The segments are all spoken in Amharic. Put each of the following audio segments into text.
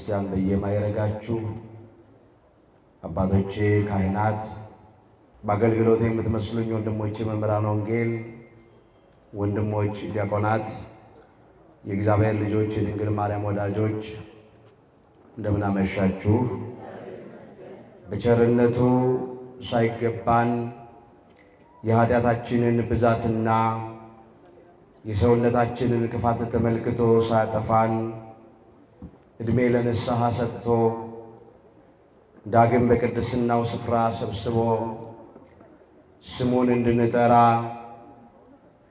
ክርስቲያን በየማይረጋችሁ አባቶቼ ካህናት፣ በአገልግሎት የምትመስሉኝ ወንድሞቼ መምህራን ወንጌል፣ ወንድሞች ዲያቆናት፣ የእግዚአብሔር ልጆች፣ የድንግል ማርያም ወዳጆች እንደምን አመሻችሁ። በቸርነቱ ሳይገባን የኃጢአታችንን ብዛትና የሰውነታችንን ክፋት ተመልክቶ ሳያጠፋን ዕድሜ ለንስሐ ሰጥቶ ዳግም በቅድስናው ስፍራ ሰብስቦ ስሙን እንድንጠራ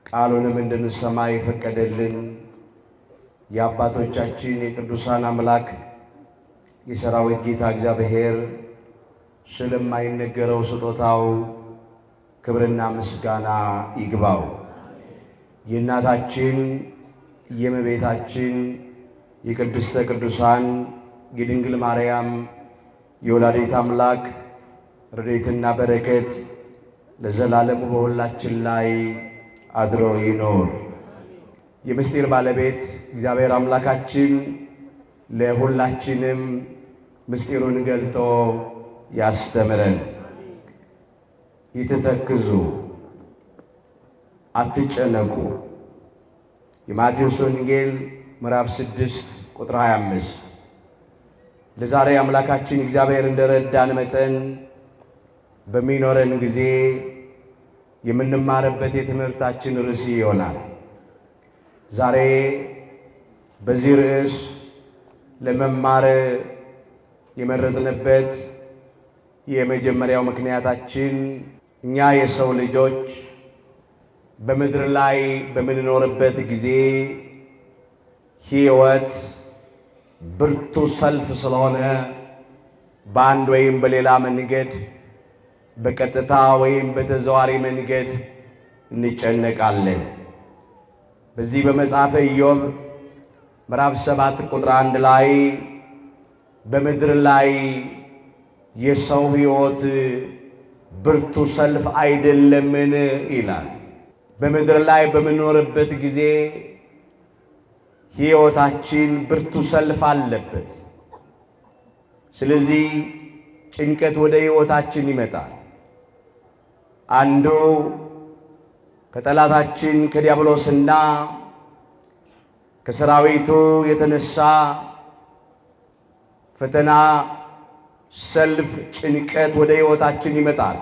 ቃሉንም እንድንሰማ የፈቀደልን የአባቶቻችን የቅዱሳን አምላክ የሰራዊት ጌታ እግዚአብሔር ስለማይነገረው ስጦታው ክብርና ምስጋና ይግባው። የእናታችን የእመቤታችን የቅድስተ ቅዱሳን የድንግል ማርያም የወላዲተ አምላክ ረድኤትና በረከት ለዘላለሙ በሁላችን ላይ አድሮ ይኖር። የምስጢር ባለቤት እግዚአብሔር አምላካችን ለሁላችንም ምስጢሩን ገልጦ ያስተምረን። ይትተክዙ አትጨነቁ። የማቴዎስ ወንጌል ምዕራፍ 6 ቁጥር 25። ለዛሬ አምላካችን እግዚአብሔር እንደረዳን መጠን በሚኖረን ጊዜ የምንማርበት የትምህርታችን ርዕስ ይሆናል። ዛሬ በዚህ ርዕስ ለመማር የመረጥንበት የመጀመሪያው ምክንያታችን እኛ የሰው ልጆች በምድር ላይ በምንኖርበት ጊዜ ሕይወት ብርቱ ሰልፍ ስለሆነ በአንድ ወይም በሌላ መንገድ በቀጥታ ወይም በተዘዋዋሪ መንገድ እንጨነቃለን። በዚህ በመጽሐፈ ኢዮብ ምዕራፍ 7 ቁጥር 1 ላይ በምድር ላይ የሰው ሕይወት ብርቱ ሰልፍ አይደለምን ይላል። በምድር ላይ በምንኖርበት ጊዜ ሕይወታችን ብርቱ ሰልፍ አለበት። ስለዚህ ጭንቀት ወደ ሕይወታችን ይመጣል። አንዱ ከጠላታችን ከዲያብሎስና ከሰራዊቱ የተነሳ ፈተና፣ ሰልፍ፣ ጭንቀት ወደ ሕይወታችን ይመጣል።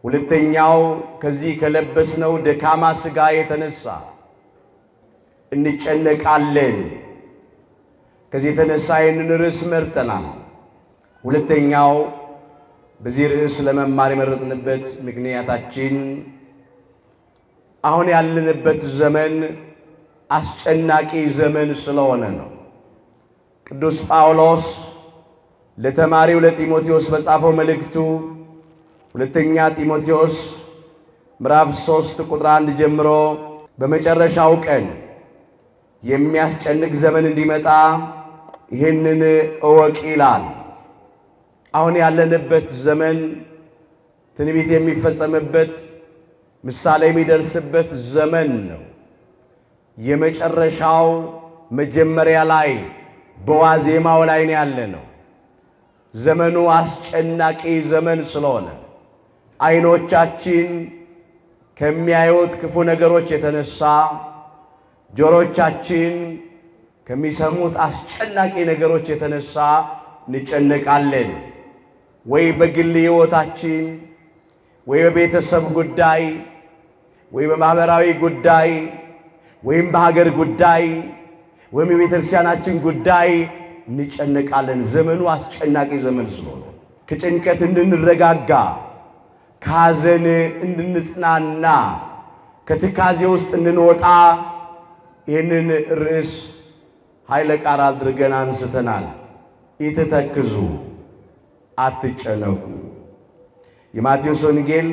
ሁለተኛው ከዚህ ከለበስነው ደካማ ሥጋ የተነሳ እንጨነቃለን። ከዚህ የተነሳ ይህንን ርዕስ መርጠናል። ሁለተኛው በዚህ ርዕስ ለመማር የመረጥንበት ምክንያታችን አሁን ያለንበት ዘመን አስጨናቂ ዘመን ስለሆነ ነው። ቅዱስ ጳውሎስ ለተማሪው ለጢሞቴዎስ በጻፈው መልእክቱ ሁለተኛ ጢሞቴዎስ ምዕራፍ 3 ቁጥር 1 ጀምሮ በመጨረሻው ቀን የሚያስጨንቅ ዘመን እንዲመጣ ይህንን እወቅ ይላል። አሁን ያለንበት ዘመን ትንቢት የሚፈጸምበት ምሳሌ የሚደርስበት ዘመን ነው። የመጨረሻው መጀመሪያ ላይ በዋዜማው ላይ ነው ያለነው። ዘመኑ አስጨናቂ ዘመን ስለሆነ ዓይኖቻችን ከሚያዩት ክፉ ነገሮች የተነሳ ጆሮቻችን ከሚሰሙት አስጨናቂ ነገሮች የተነሳ እንጨነቃለን። ወይ በግል ሕይወታችን፣ ወይ በቤተሰብ ጉዳይ፣ ወይ በማህበራዊ ጉዳይ፣ ወይም በሀገር ጉዳይ፣ ወይም የቤተክርስቲያናችን ጉዳይ እንጨነቃለን። ዘመኑ አስጨናቂ ዘመን ስለሆነ ከጭንቀት እንድንረጋጋ፣ ከሐዘን እንድንጽናና፣ ከትካዜ ውስጥ እንድንወጣ ይህንን ርዕስ ኃይለ ቃል አድርገን አንስተናል። ይትተክዙ አትጨነቁ። የማቴዎስ ወንጌል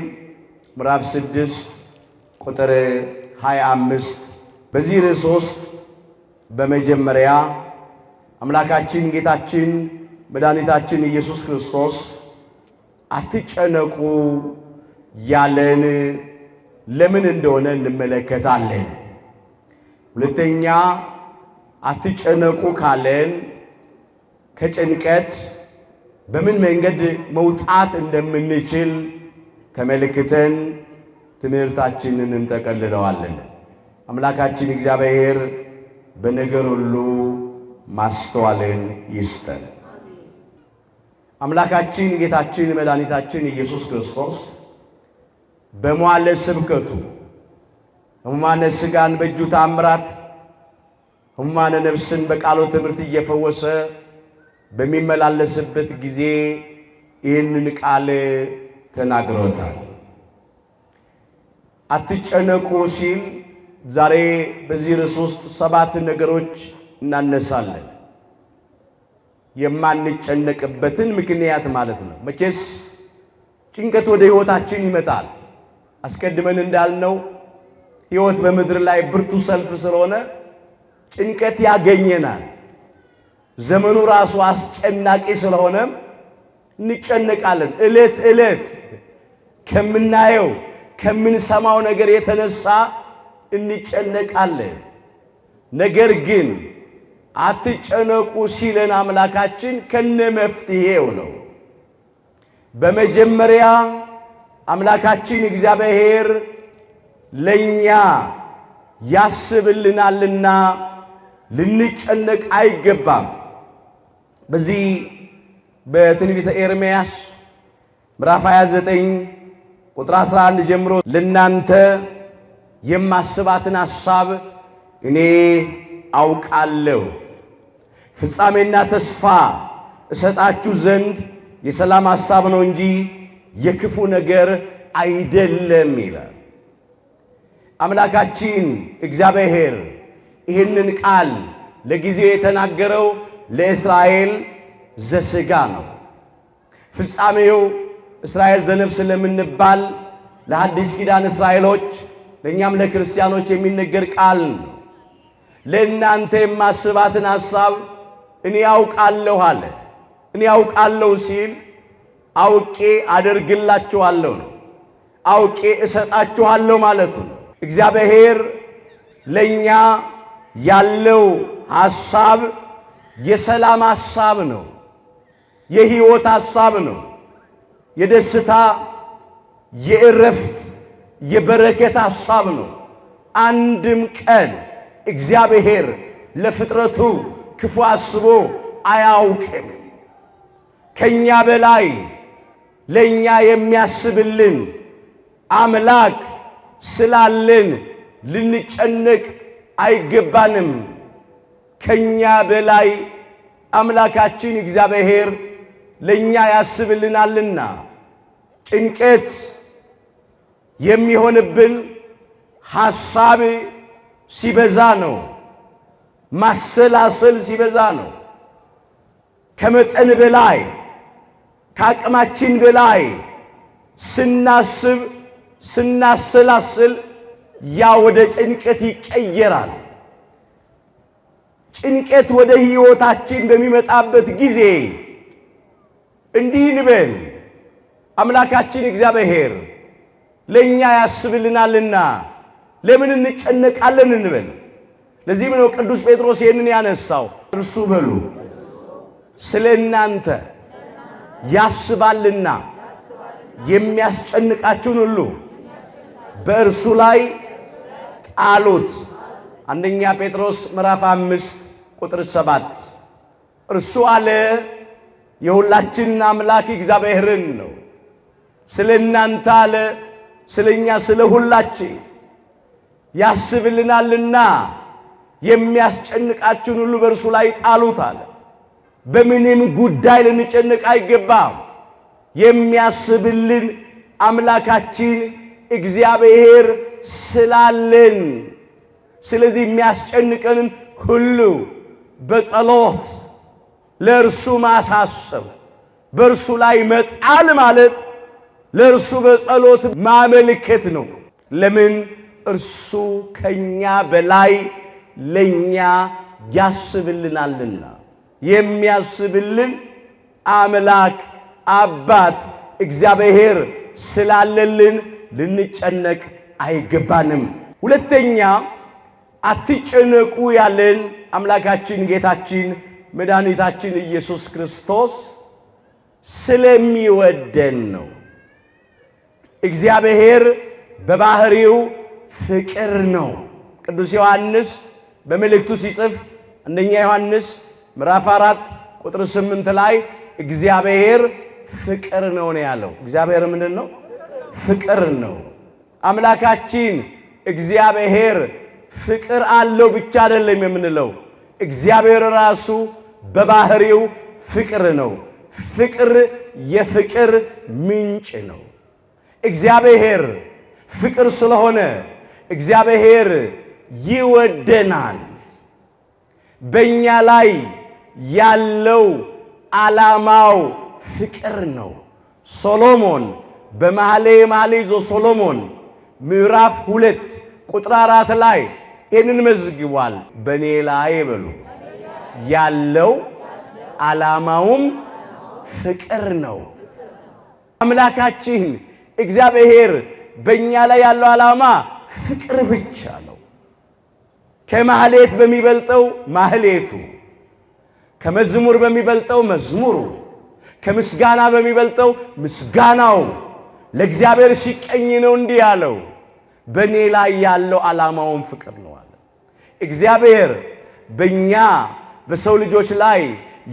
ምዕራፍ 6 ቁጥር 25። በዚህ ርዕስ ውስጥ በመጀመሪያ አምላካችን ጌታችን መድኃኒታችን ኢየሱስ ክርስቶስ አትጨነቁ ያለን ለምን እንደሆነ እንመለከታለን። ሁለተኛ አትጨነቁ ካለን ከጭንቀት በምን መንገድ መውጣት እንደምንችል ተመልክተን ትምህርታችንን እንጠቀልለዋለን። አምላካችን እግዚአብሔር በነገር ሁሉ ማስተዋልን ይስጠን። አምላካችን ጌታችን መድኃኒታችን ኢየሱስ ክርስቶስ በመዋዕለ ስብከቱ ሕሙማነ ሥጋን በእጁ ተአምራት ሕሙማነ ነፍስን በቃሉ ትምህርት እየፈወሰ በሚመላለስበት ጊዜ ይህንን ቃል ተናግሮታል። አትጨነቁ ሲል ዛሬ በዚህ ርዕስ ውስጥ 7 ነገሮች እናነሳለን። የማንጨነቅበትን ምክንያት ማለት ነው። መቼስ ጭንቀት ወደ ሕይወታችን ይመጣል። አስቀድመን እንዳልነው ሕይወት በምድር ላይ ብርቱ ሰልፍ ስለሆነ ጭንቀት ያገኘናል። ዘመኑ ራሱ አስጨናቂ ስለሆነ እንጨነቃለን። ዕለት ዕለት ከምናየው ከምንሰማው ነገር የተነሳ እንጨነቃለን። ነገር ግን አትጨነቁ ሲለን አምላካችን ከነ መፍትሄው ነው። በመጀመሪያ አምላካችን እግዚአብሔር ለኛ ያስብልናልና ልንጨነቅ አይገባም። በዚህ በትንቢተ ኤርምያስ ምዕራፍ 29 ቁጥር 11 ጀምሮ ለናንተ የማስባትን ሐሳብ እኔ አውቃለሁ፣ ፍጻሜና ተስፋ እሰጣችሁ ዘንድ የሰላም ሐሳብ ነው እንጂ የክፉ ነገር አይደለም ይላል። አምላካችን እግዚአብሔር ይህንን ቃል ለጊዜው የተናገረው ለእስራኤል ዘሥጋ ነው። ፍጻሜው እስራኤል ዘነፍስ ለምንባል ለሐዲስ ኪዳን እስራኤሎች ለእኛም ለክርስቲያኖች የሚነገር ቃል ነው። ለእናንተ የማስባትን ሐሳብ እኔ አውቃለሁ አለ። እኔ አውቃለሁ ሲል አውቄ አደርግላችኋለሁ ነው። አውቄ እሰጣችኋለሁ ማለቱ ነው። እግዚአብሔር ለኛ ያለው ሐሳብ የሰላም ሐሳብ ነው። የሕይወት ሐሳብ ነው። የደስታ፣ የእረፍት፣ የበረከት ሐሳብ ነው። አንድም ቀን እግዚአብሔር ለፍጥረቱ ክፉ አስቦ አያውቅም። ከኛ በላይ ለኛ የሚያስብልን አምላክ ስላለን ልንጨነቅ አይገባንም። ከኛ በላይ አምላካችን እግዚአብሔር ለኛ ያስብልናልና ጭንቀት የሚሆንብን ሐሳብ ሲበዛ ነው። ማሰላሰል ሲበዛ ነው። ከመጠን በላይ ከአቅማችን በላይ ስናስብ ስናሰላስል ያ ወደ ጭንቀት ይቀየራል። ጭንቀት ወደ ሕይወታችን በሚመጣበት ጊዜ እንዲህ እንበል፣ አምላካችን እግዚአብሔር ለኛ ያስብልናልና ለምን እንጨነቃለን እንበል። ለዚህም ነው ቅዱስ ጴጥሮስ ይህንን ያነሳው። እርሱ በሉ ስለ እናንተ ያስባልና የሚያስጨንቃችሁን ሁሉ በእርሱ ላይ ጣሉት። አንደኛ ጴጥሮስ ምዕራፍ 5 ቁጥር 7 እርሱ አለ የሁላችን አምላክ እግዚአብሔርን ነው። ስለ እናንተ አለ፣ ስለኛ ስለ ሁላችን ያስብልናልና የሚያስጨንቃችሁን ሁሉ በእርሱ ላይ ጣሉት አለ። በምንም ጉዳይ ልንጨነቅ አይገባም። የሚያስብልን አምላካችን እግዚአብሔር ስላለን፣ ስለዚህ የሚያስጨንቀንን ሁሉ በጸሎት ለእርሱ ማሳሰብ፣ በእርሱ ላይ መጣል ማለት ለእርሱ በጸሎት ማመልከት ነው። ለምን? እርሱ ከኛ በላይ ለኛ ያስብልናልና። የሚያስብልን አምላክ አባት እግዚአብሔር ስላለልን ልንጨነቅ አይገባንም። ሁለተኛ አትጨነቁ ያለን አምላካችን ጌታችን መድኃኒታችን ኢየሱስ ክርስቶስ ስለሚወደን ነው። እግዚአብሔር በባህሪው ፍቅር ነው። ቅዱስ ዮሐንስ በመልእክቱ ሲጽፍ አንደኛ ዮሐንስ ምዕራፍ 4 ቁጥር 8 ላይ እግዚአብሔር ፍቅር ነው ያለው። እግዚአብሔር ምንድን ነው? ፍቅር ነው። አምላካችን እግዚአብሔር ፍቅር አለው ብቻ አይደለም የምንለው፣ እግዚአብሔር ራሱ በባህሪው ፍቅር ነው። ፍቅር የፍቅር ምንጭ ነው። እግዚአብሔር ፍቅር ስለሆነ እግዚአብሔር ይወደናል። በእኛ ላይ ያለው ዓላማው ፍቅር ነው። ሶሎሞን በመኃልየ መኃልይ ዘሰሎሞን ምዕራፍ 2 ቁጥር 4 ላይ ይህንን መዝግቧል። በእኔ ላይ በሉ ያለው ዓላማውም ፍቅር ነው። አምላካችን እግዚአብሔር በእኛ ላይ ያለው ዓላማ ፍቅር ብቻ ነው። ከማህሌት በሚበልጠው ማህሌቱ፣ ከመዝሙር በሚበልጠው መዝሙሩ፣ ከምስጋና በሚበልጠው ምስጋናው ለእግዚአብሔር ሲቀኝ ነው እንዲህ ያለው፣ በእኔ ላይ ያለው ዓላማውን ፍቅር ነው አለ። እግዚአብሔር በእኛ በሰው ልጆች ላይ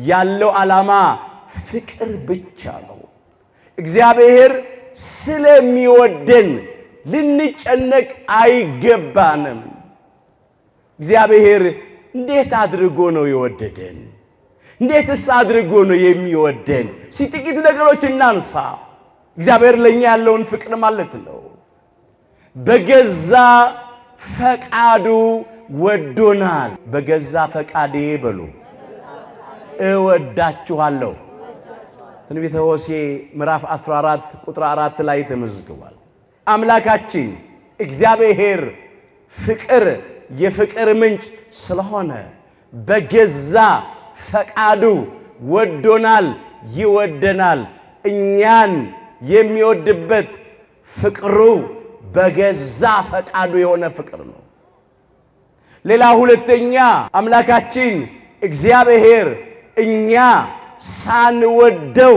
ያለው ዓላማ ፍቅር ብቻ ነው። እግዚአብሔር ስለሚወደን ልንጨነቅ አይገባንም። እግዚአብሔር እንዴት አድርጎ ነው የወደደን? እንዴትስ አድርጎ ነው የሚወደን? ጥቂት ነገሮች እናንሳ። እግዚአብሔር ለኛ ያለውን ፍቅር ማለት ነው። በገዛ ፈቃዱ ወዶናል። በገዛ ፈቃዴ በሉ እወዳችኋለሁ። ትንቢተ ሆሴዕ ምዕራፍ 14 ቁጥር 4 ላይ ተመዝግቧል። አምላካችን እግዚአብሔር ፍቅር የፍቅር ምንጭ ስለሆነ በገዛ ፈቃዱ ወዶናል፣ ይወደናል። እኛን የሚወድበት ፍቅሩ በገዛ ፈቃዱ የሆነ ፍቅር ነው። ሌላ ሁለተኛ አምላካችን እግዚአብሔር እኛ ሳንወደው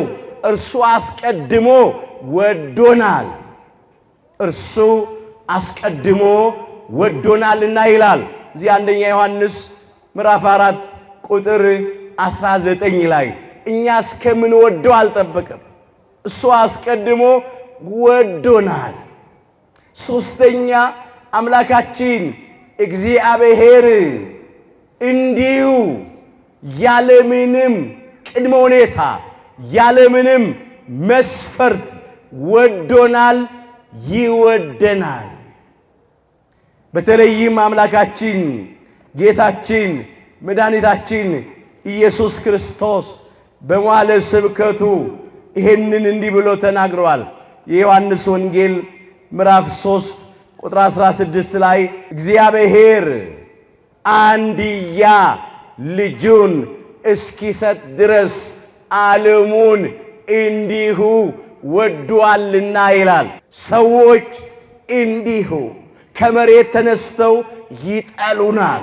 እርሱ አስቀድሞ ወዶናል። እርሱ አስቀድሞ ወዶናልና ይላል። እዚህ አንደኛ ዮሐንስ ምዕራፍ 4 ቁጥር 19 ላይ እኛ እስከምንወደው አልጠበቀም፣ እሱ አስቀድሞ ወዶናል። ሶስተኛ አምላካችን እግዚአብሔር እንዲሁ ያለምንም ቅድመ ሁኔታ ያለምንም መስፈርት ወዶናል፣ ይወደናል። በተለይም አምላካችን ጌታችን መድኃኒታችን ኢየሱስ ክርስቶስ በመዋዕለ ስብከቱ ይሄንን እንዲህ ብሎ ተናግሯል። የዮሐንስ ወንጌል ምዕራፍ 3 ቁጥር 16 ላይ እግዚአብሔር አንድያ ልጁን እስኪሰጥ ድረስ ዓለሙን እንዲሁ ወዷልና ይላል። ሰዎች እንዲሁ ከመሬት ተነስተው ይጠሉናል።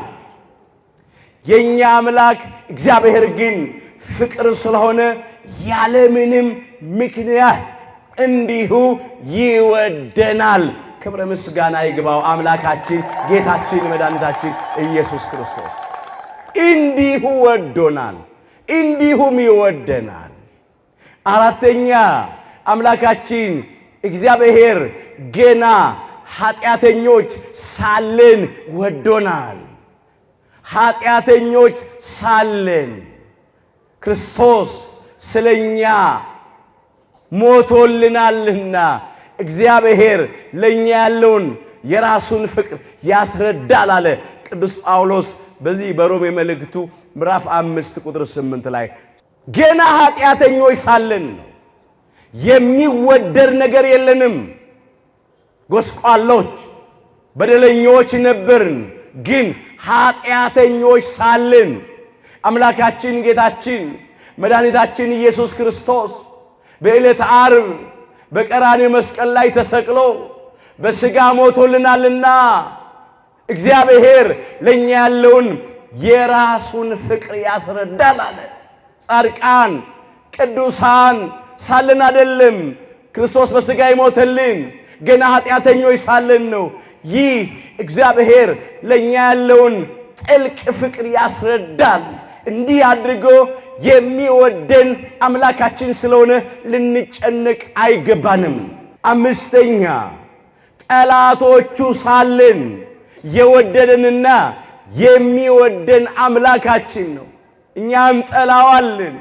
የኛ አምላክ እግዚአብሔር ግን ፍቅር ስለሆነ ያለምንም ምክንያት እንዲሁ ይወደናል። ክብረ ምስጋና ይግባው አምላካችን ጌታችን መድኃኒታችን ኢየሱስ ክርስቶስ እንዲሁ ወዶናል፣ እንዲሁም ይወደናል። አራተኛ አምላካችን እግዚአብሔር ገና ኃጢአተኞች ሳለን ወዶናል። ኃጢአተኞች ሳለን ክርስቶስ ስለኛ ሞቶልናልና እግዚአብሔር ለኛ ያለውን የራሱን ፍቅር ያስረዳል አለ ቅዱስ ጳውሎስ በዚህ በሮሜ መልእክቱ ምዕራፍ 5 ቁጥር 8 ላይ ገና ኃጢአተኞች ሳለን የሚወደድ ነገር የለንም። ጎስቋሎች በደለኞች ነበርን። ግን ኃጢአተኞች ሳለን አምላካችን ጌታችን መድኃኒታችን ኢየሱስ ክርስቶስ በዕለተ ዓርብ በቀራንዮ መስቀል ላይ ተሰቅሎ በሥጋ ሞቶልናልና እግዚአብሔር ለኛ ያለውን የራሱን ፍቅር ያስረዳል አለ። ጻድቃን ቅዱሳን ሳለን አይደለም ክርስቶስ በሥጋ ይሞተልን፣ ገና ኃጢአተኞች ሳለን ነው። ይህ እግዚአብሔር ለኛ ያለውን ጥልቅ ፍቅር ያስረዳል። እንዲህ አድርጎ የሚወደን አምላካችን ስለሆነ ልንጨነቅ አይገባንም። አምስተኛ ጠላቶቹ ሳለን የወደደንና የሚወደን አምላካችን ነው። እኛም ጠላዋለን፣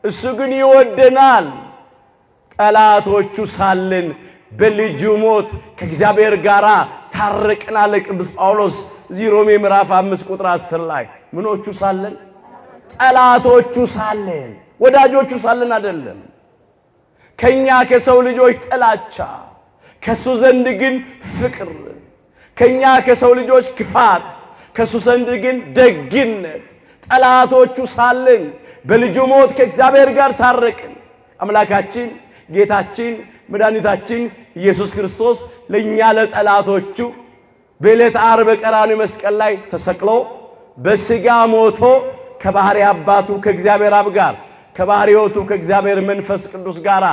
እሱ ግን ይወደናል። ጠላቶቹ ሳለን በልጁ ሞት ከእግዚአብሔር ጋር ታረቅናል። ቅዱስ ጳውሎስ እዚህ ሮሜ ምዕራፍ 5 ቁጥር 10 ላይ ምኖቹ ሳለን? ጠላቶቹ ሳለን፣ ወዳጆቹ ሳለን አይደለም። ከኛ ከሰው ልጆች ጥላቻ፣ ከሱ ዘንድ ግን ፍቅር፣ ከኛ ከሰው ልጆች ክፋት፣ ከሱ ዘንድ ግን ደግነት። ጠላቶቹ ሳለን በልጁ ሞት ከእግዚአብሔር ጋር ታረቅን። አምላካችን ጌታችን መድኃኒታችን ኢየሱስ ክርስቶስ ለኛ ለጠላቶቹ በዕለተ ዓርብ በቀራንዮ መስቀል ላይ ተሰቅሎ በሥጋ ሞቶ ከባሕርይ አባቱ ከእግዚአብሔር አብ ጋር ከባሕርይ ሕይወቱ ከእግዚአብሔር መንፈስ ቅዱስ ጋር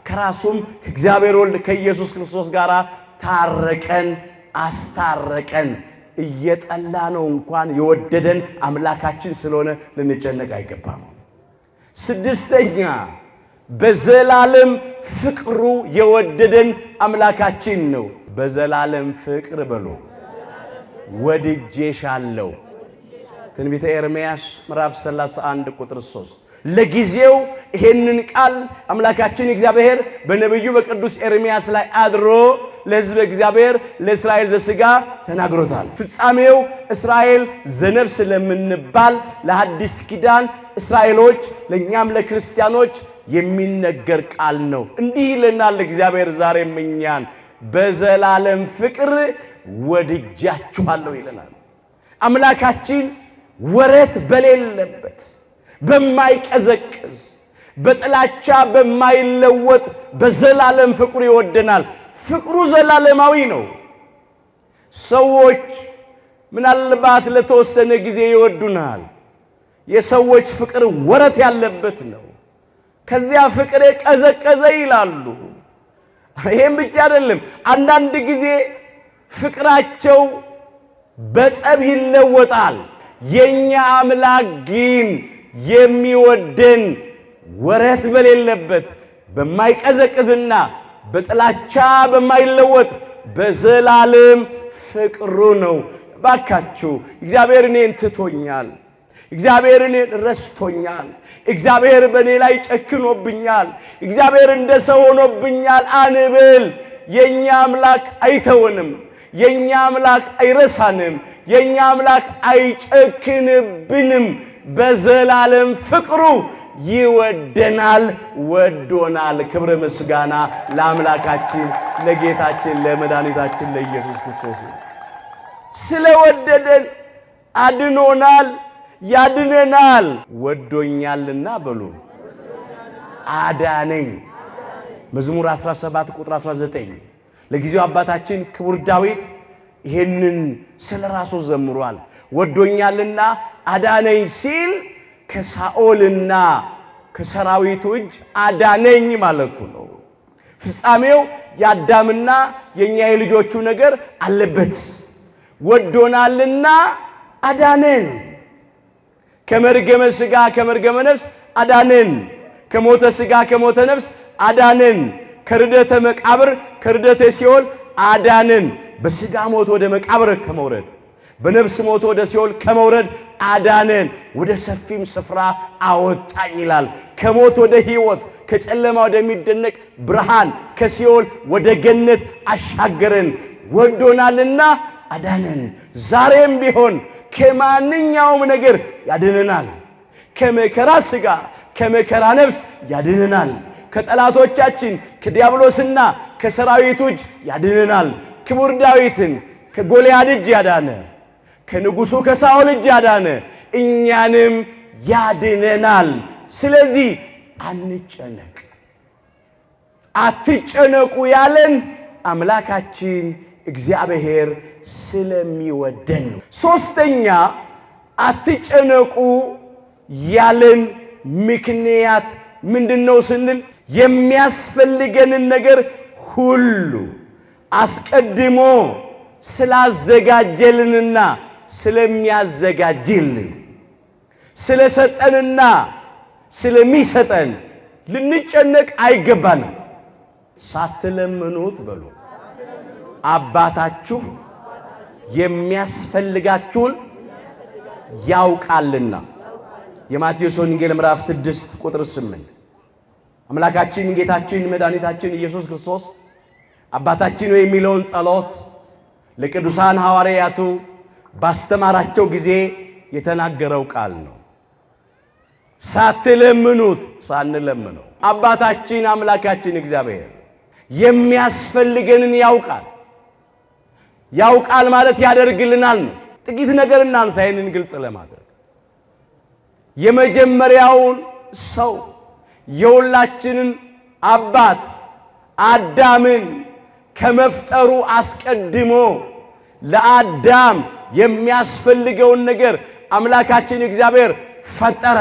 ከራሱም ከእግዚአብሔር ወልድ ከኢየሱስ ክርስቶስ ጋር ታረቀን፣ አስታረቀን። እየጠላ ነው እንኳን የወደደን አምላካችን ስለሆነ ልንጨነቅ አይገባም። ስድስተኛ በዘላለም ፍቅሩ የወደደን አምላካችን ነው። በዘላለም ፍቅር በሉ ወድጄሻለሁ። ትንቢተ ኤርምያስ ምዕራፍ 31 ቁጥር 3። ለጊዜው ይሄንን ቃል አምላካችን እግዚአብሔር በነብዩ በቅዱስ ኤርምያስ ላይ አድሮ ለሕዝበ እግዚአብሔር ለእስራኤል ዘሥጋ ተናግሮታል። ፍጻሜው እስራኤል ዘነፍስ ለምንባል ለሐዲስ ኪዳን እስራኤሎች ለኛም ለክርስቲያኖች የሚነገር ቃል ነው። እንዲህ ይለናል እግዚአብሔር ዛሬም እኛን በዘላለም ፍቅር ወድጃችኋለሁ ይለናል። አምላካችን ወረት በሌለበት በማይቀዘቅዝ በጥላቻ በማይለወጥ በዘላለም ፍቅሩ ይወደናል። ፍቅሩ ዘላለማዊ ነው። ሰዎች ምናልባት ለተወሰነ ጊዜ ይወዱናል። የሰዎች ፍቅር ወረት ያለበት ነው። ከዚያ ፍቅሬ ቀዘቀዘ ይላሉ። ይሄም ብቻ አይደለም፣ አንዳንድ ጊዜ ፍቅራቸው በጸብ ይለወጣል። የኛ አምላክ ግን የሚወደን ወረት በሌለበት በማይቀዘቅዝና በጥላቻ በማይለወጥ በዘላለም ፍቅሩ ነው። ባካችሁ እግዚአብሔር እኔን ትቶኛል፣ እግዚአብሔር እኔን ረስቶኛል፣ እግዚአብሔር በእኔ ላይ ጨክኖብኛል፣ እግዚአብሔር እንደ ሰው ሆኖብኛል አንብል። የኛ አምላክ አይተወንም፣ የኛ አምላክ አይረሳንም፣ የኛ አምላክ አይጨክንብንም። በዘላለም ፍቅሩ ይወደናል፣ ወዶናል። ክብር ምስጋና ለአምላካችን ለጌታችን ለመድኃኒታችን ለኢየሱስ ክርስቶስ። ስለወደደን አድኖናል፣ ያድነናል። ወዶኛልና በሉ አዳነኝ። መዝሙር 17 ቁጥር 19። ለጊዜው አባታችን ክቡር ዳዊት ይሄንን ስለራሱ ዘምሯል። ወዶኛልና አዳነኝ ሲል ከሳኦልና ከሰራዊቱ እጅ አዳነኝ ማለቱ ነው። ፍጻሜው የአዳምና የኛ የልጆቹ ነገር አለበት። ወዶናልና አዳነን። ከመርገመ ሥጋ ከመርገመ ነፍስ አዳነን። ከሞተ ሥጋ ከሞተ ነፍስ አዳነን። ከርደተ መቃብር ከርደተ ሲኦል አዳነን። በሥጋ ሞት ወደ መቃብር ከመውረድ በነፍስ ሞት ወደ ሲኦል ከመውረድ አዳነን። ወደ ሰፊም ስፍራ አወጣኝ ይላል። ከሞት ወደ ሕይወት ከጨለማ ወደሚደነቅ ብርሃን ከሲኦል ወደ ገነት አሻገረን። ወዶናልና አዳነን። ዛሬም ቢሆን ከማንኛውም ነገር ያድነናል። ከመከራ ሥጋ ከመከራ ነፍስ ያድነናል። ከጠላቶቻችን ከዲያብሎስና ከሰራዊቱ እጅ ያድነናል። ክቡር ዳዊትን ከጎልያድ እጅ ያዳነ ከንጉሡ ከሳኦል እጅ ያዳነ እኛንም ያድነናል። ስለዚህ አንጨነቅ፣ አትጨነቁ ያለን አምላካችን እግዚአብሔር ስለሚወደን ነው። ሶስተኛ አትጨነቁ ያለን ምክንያት ምንድነው ስንል የሚያስፈልገንን ነገር ሁሉ አስቀድሞ ስላዘጋጀልንና ስለሚያዘጋጅልን ስለሰጠንና ስለሚሰጠን ልንጨነቅ አይገባንም። ሳትለምኑት በሉ አባታችሁ የሚያስፈልጋችሁን ያውቃልና። የማቴዎስ ወንጌል ምዕራፍ 6 ቁጥር 8 አምላካችን ጌታችን መድኃኒታችን ኢየሱስ ክርስቶስ አባታችን ሆይ የሚለውን ጸሎት ለቅዱሳን ሐዋርያቱ ባስተማራቸው ጊዜ የተናገረው ቃል ነው። ሳትለምኑት ሳንለምነው አባታችን አምላካችን እግዚአብሔር የሚያስፈልገንን ያውቃል። ያውቃል ማለት ያደርግልናል ነው። ጥቂት ነገር እናንሳ ይህንን ግልጽ ለማድረግ የመጀመሪያውን ሰው የሁላችንን አባት አዳምን ከመፍጠሩ አስቀድሞ ለአዳም የሚያስፈልገውን ነገር አምላካችን እግዚአብሔር ፈጠረ።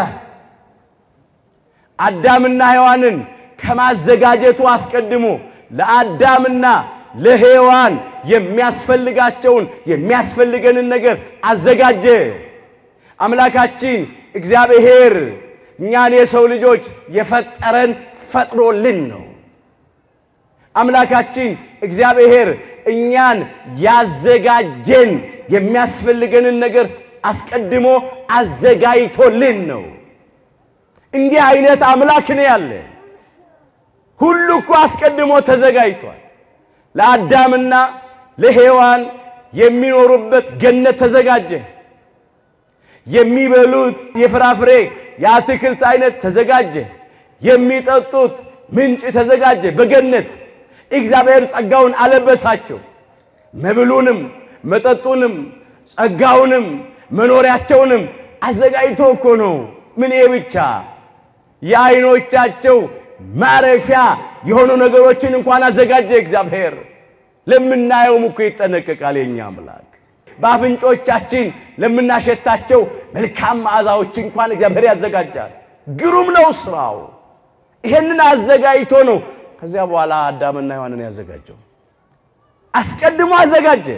አዳምና ሔዋንን ከማዘጋጀቱ አስቀድሞ ለአዳምና ለሔዋን የሚያስፈልገንን ነገር አዘጋጀ። አምላካችን እግዚአብሔር እኛን የሰው ልጆች የፈጠረን ፈጥሮልን ነው። አምላካችን እግዚአብሔር እኛን ያዘጋጀን የሚያስፈልገንን ነገር አስቀድሞ አዘጋጅቶልን ነው። እንዲህ አይነት አምላክ ነው ያለ። ሁሉ እኮ አስቀድሞ ተዘጋጅቷል። ለአዳምና ለሔዋን የሚኖሩበት ገነት ተዘጋጀ። የሚበሉት የፍራፍሬ የአትክልት አይነት ተዘጋጀ። የሚጠጡት ምንጭ ተዘጋጀ በገነት። እግዚአብሔር ጸጋውን አለበሳቸው። መብሉንም መጠጡንም ጸጋውንም መኖሪያቸውንም አዘጋጅቶ እኮ ነው። ምን ብቻ የዓይኖቻቸው ማረፊያ የሆኑ ነገሮችን እንኳን አዘጋጀ እግዚአብሔር። ለምናየውም እኮ ይጠነቀቃል የኛ አምላክ። በአፍንጮቻችን ለምናሸታቸው መልካም መዓዛዎች እንኳን እግዚአብሔር ያዘጋጃል። ግሩም ነው ስራው። ይሄንን አዘጋጅቶ ነው ከዚያ በኋላ አዳምና ሔዋንን ያዘጋጀው። አስቀድሞ አዘጋጀ።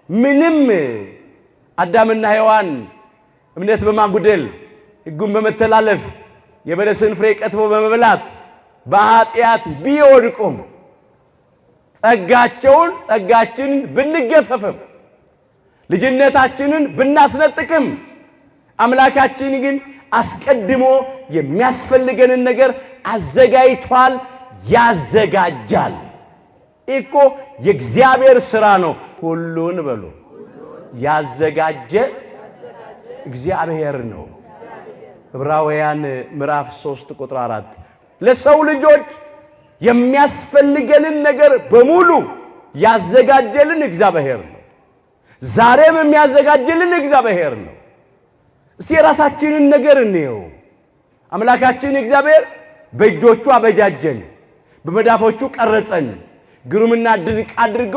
ምንም አዳምና ሔዋን እምነት በማጉደል ሕጉን በመተላለፍ የበለስን ፍሬ ቀጥፎ በመብላት በኃጢአት ቢወድቁም ጸጋችንን ብንገፈፍም ልጅነታችንን ብናስነጥቅም አምላካችን ግን አስቀድሞ የሚያስፈልገንን ነገር አዘጋጅቷል፣ ያዘጋጃል። እኮ የእግዚአብሔር ሥራ ነው። ሁሉን በሉ ያዘጋጀ እግዚአብሔር ነው። ዕብራውያን ምዕራፍ 3 ቁጥር 4 ለሰው ልጆች የሚያስፈልገንን ነገር በሙሉ ያዘጋጀልን እግዚአብሔር ነው። ዛሬም የሚያዘጋጅልን እግዚአብሔር ነው። እስቲ የራሳችንን ነገር እንየው። አምላካችን እግዚአብሔር በእጆቹ አበጃጀን፣ በመዳፎቹ ቀረጸን፣ ግሩምና ድንቅ አድርጎ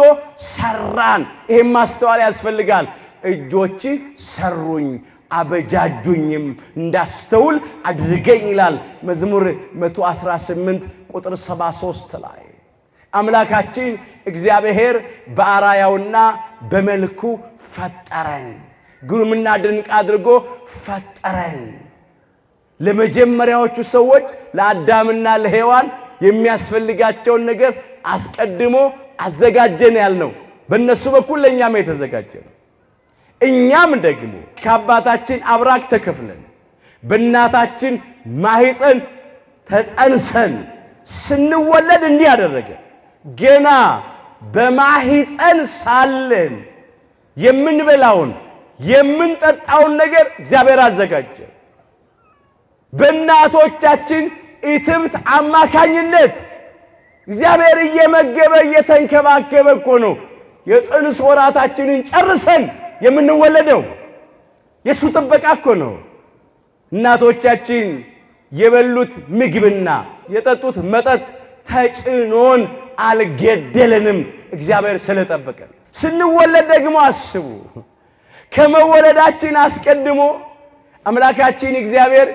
ሰራን። ይሄን ማስተዋል ያስፈልጋል። እጆች ሰሩኝ አበጃጁኝም እንዳስተውል አድርገኝ ይላል መዝሙር 118 ቁጥር 73 ላይ። አምላካችን እግዚአብሔር በአራያውና በመልኩ ፈጠረን፣ ግሩምና ድንቅ አድርጎ ፈጠረን። ለመጀመሪያዎቹ ሰዎች ለአዳምና ለሔዋን የሚያስፈልጋቸውን ነገር አስቀድሞ አዘጋጀን ያልነው በእነሱ በኩል ለእኛም የተዘጋጀ ነው። እኛም ደግሞ ከአባታችን አብራክ ተከፍለን በእናታችን ማህፀን ተጸንሰን ስንወለድ እንዲህ ያደረገ ገና በማህፀን ሳለን የምንበላውን የምንጠጣውን ነገር እግዚአብሔር አዘጋጀ። በእናቶቻችን እትብት አማካኝነት እግዚአብሔር እየመገበ እየተንከባከበ እኮ ነው የጽንስ ወራታችንን ጨርሰን የምንወለደው። የሱ ጥበቃ እኮ ነው። እናቶቻችን የበሉት ምግብና የጠጡት መጠጥ ተጭኖን አልገደለንም፣ እግዚአብሔር ስለጠበቀን። ስንወለድ ደግሞ አስቡ፣ ከመወለዳችን አስቀድሞ አምላካችን እግዚአብሔር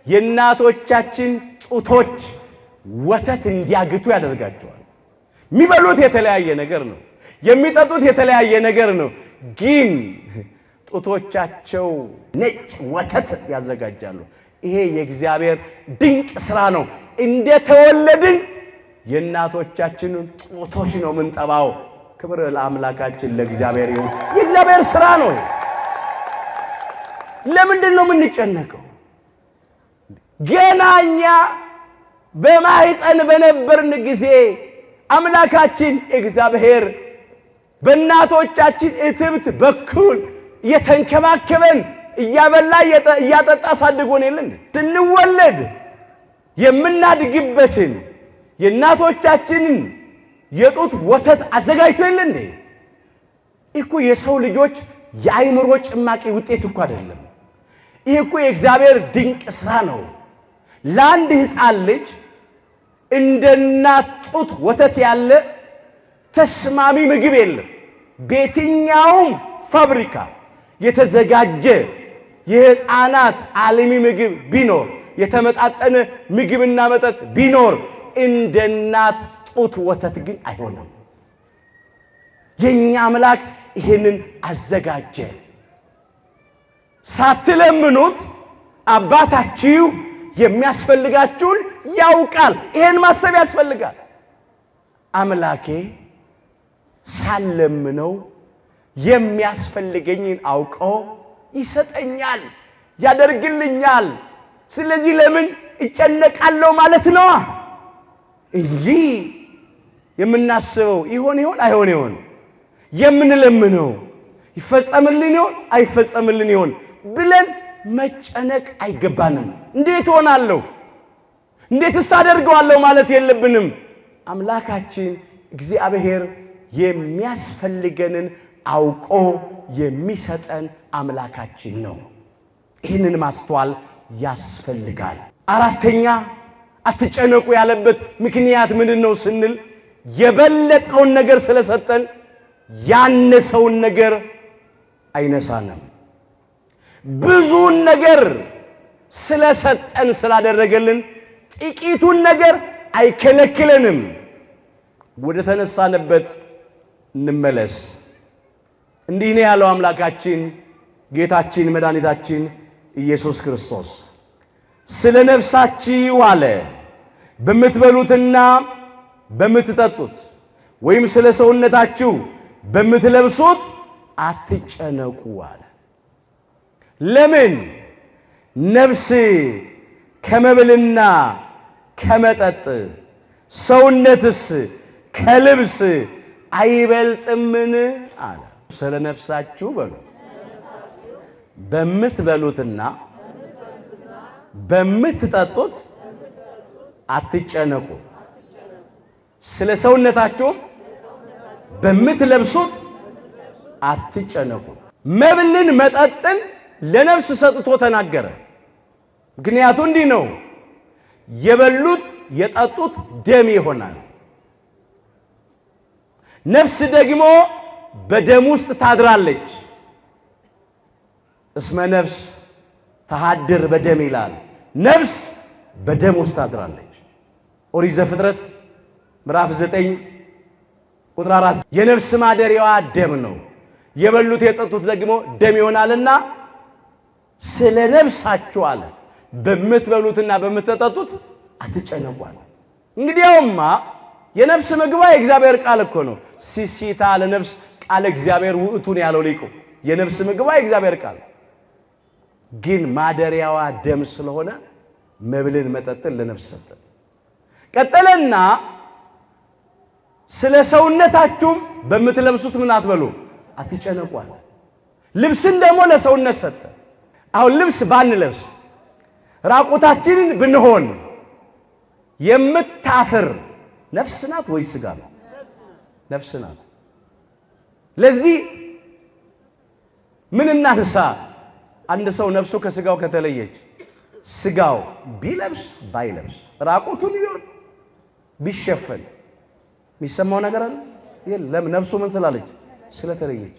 የእናቶቻችን ጡቶች ወተት እንዲያግቱ ያደርጋቸዋል። የሚበሉት የተለያየ ነገር ነው፣ የሚጠጡት የተለያየ ነገር ነው። ግን ጡቶቻቸው ነጭ ወተት ያዘጋጃሉ። ይሄ የእግዚአብሔር ድንቅ ስራ ነው። እንደተወለድን የእናቶቻችንን ጡቶች ነው ምንጠባው። ክብር ለአምላካችን ለእግዚአብሔር ይሁን። የእግዚአብሔር ስራ ነው። ለምንድን ነው የምንጨነቀው? ገና እኛ በማህፀን በነበርን ጊዜ አምላካችን እግዚአብሔር በእናቶቻችን እትብት በኩል እየተንከባከበን እያበላ እያጠጣ አሳድጎን የለን? ስንወለድ የምናድግበትን የእናቶቻችንን የጡት ወተት አዘጋጅቶ የለን? እኮ የሰው ልጆች የአይምሮ ጭማቂ ውጤት እኮ አይደለም። ይህ እኮ የእግዚአብሔር ድንቅ ስራ ነው። ለአንድ ሕፃን ልጅ እንደ እናት ጡት ወተት ያለ ተስማሚ ምግብ የለም። በየትኛውም ፋብሪካ የተዘጋጀ የሕፃናት አልሚ ምግብ ቢኖር፣ የተመጣጠነ ምግብና መጠጥ ቢኖር እንደ እናት ጡት ወተት ግን አይሆንም። የኛ አምላክ ይሄንን አዘጋጀ። ሳትለምኑት አባታችሁ የሚያስፈልጋችሁን ያውቃል። ይሄን ማሰብ ያስፈልጋል። አምላኬ ሳለምነው የሚያስፈልገኝን አውቆ ይሰጠኛል፣ ያደርግልኛል። ስለዚህ ለምን እጨነቃለሁ ማለት ነው እንጂ የምናስበው ይሆን አይሆን፣ የምንለምነው ይፈጸምልን ይሆን አይፈጸምልን ይሆን ብለን መጨነቅ አይገባንም። እንዴት ሆናለሁ እንዴትስ አደርገዋለሁ ማለት የለብንም። አምላካችን እግዚአብሔር የሚያስፈልገንን አውቆ የሚሰጠን አምላካችን ነው። ይህንን ማስተዋል ያስፈልጋል። አራተኛ አትጨነቁ ያለበት ምክንያት ምንድን ነው ስንል የበለጠውን ነገር ስለሰጠን ያነሰውን ነገር አይነሳንም። ብዙውን ነገር ስለሰጠን ስላደረገልን ጥቂቱን ነገር አይከለክለንም። ወደ ተነሳንበት እንመለስ። እንዲህ ነው ያለው አምላካችን ጌታችን መድኃኒታችን ኢየሱስ ክርስቶስ ስለ ነፍሳችሁ አለ በምትበሉትና በምትጠጡት ወይም ስለ ሰውነታችሁ በምትለብሱት አትጨነቁ አለ። ለምን? ነፍስ ከመብልና ከመጠጥ ሰውነትስ ከልብስ አይበልጥምን አለ። ስለ ነፍሳችሁ በሉ በምትበሉትና በምትጠጡት አትጨነቁ፣ ስለ ሰውነታችሁም በምትለብሱት አትጨነቁ። መብልን መጠጥን ለነፍስ ሰጥቶ ተናገረ። ምክንያቱ እንዲህ ነው፣ የበሉት የጠጡት ደም ይሆናል። ነፍስ ደግሞ በደም ውስጥ ታድራለች። እስመ ነፍስ ተሃድር በደም ይላል። ነፍስ በደም ውስጥ ታድራለች። ኦሪት ዘፍጥረት ምዕራፍ 9 ቁጥር 4 የነፍስ ማደሪያዋ ደም ነው፣ የበሉት የጠጡት ደግሞ ደም ይሆናልና ስለ ነፍሳችሁ አለ በምትበሉትና በምትጠጡት አትጨነቁ አለ። እንግዲያውማ የነፍስ ምግቧ የእግዚአብሔር ቃል እኮ ነው። ሲሲታ ለነፍስ ቃል እግዚአብሔር ውእቱን ያለው ሊቁ የነፍስ ምግቧ የእግዚአብሔር ቃል ግን ማደሪያዋ ደም ስለሆነ መብልን መጠጥን ለነፍስ ሰጠ። ቀጠለና ስለ ሰውነታችሁም በምትለብሱት ምን አትበሉ አትጨነቁ አለ። ልብስን ደግሞ ለሰውነት ሰጠ። አሁን ልብስ ባንለብስ ራቁታችንን ብንሆን የምታፍር ነፍስ ናት ወይ ስጋ ነው? ነፍስ ናት። ለዚህ ምን እናንሳ? አንድ ሰው ነፍሱ ከስጋው ከተለየች ስጋው ቢለብስ ባይለብስ ራቁቱን ቢሆን ቢሸፈን የሚሰማው ነገር አለ የለም። ነፍሱ ምን ስላለች? ስለተለየች።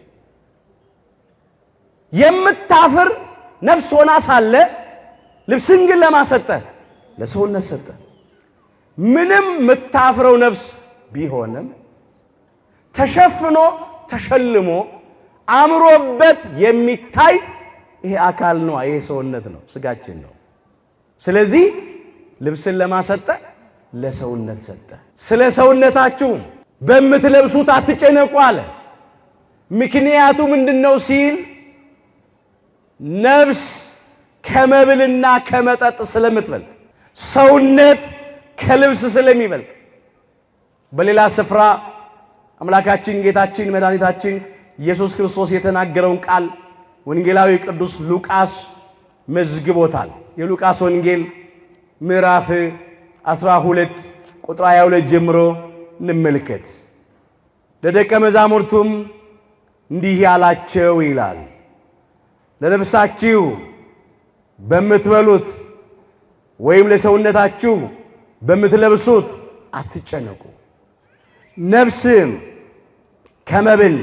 የምታፍር ነፍስ ሆና ሳለ ልብስን ግን ለማሰጠ ለሰውነት ሰጠ። ምንም የምታፍረው ነፍስ ቢሆንም ተሸፍኖ ተሸልሞ አምሮበት የሚታይ ይሄ አካል ነው፣ ይሄ ሰውነት ነው፣ ስጋችን ነው። ስለዚህ ልብስን ለማሰጠ ለሰውነት ሰጠ። ስለ ሰውነታችሁ በምትለብሱት አትጨነቁ አለ። ምክንያቱ ምንድነው ሲል ነፍስ ከመብልና ከመጠጥ ስለምትበልጥ፣ ሰውነት ከልብስ ስለሚበልጥ። በሌላ ስፍራ አምላካችን ጌታችን መድኃኒታችን ኢየሱስ ክርስቶስ የተናገረውን ቃል ወንጌላዊ ቅዱስ ሉቃስ መዝግቦታል። የሉቃስ ወንጌል ምዕራፍ 12 ቁጥር 22 ጀምሮ እንመልከት። ለደቀ መዛሙርቱም እንዲህ ያላቸው ይላል፣ ለነፍሳችሁ በምትበሉት ወይም ለሰውነታችሁ በምትለብሱት አትጨነቁ። ነፍስም ከመብል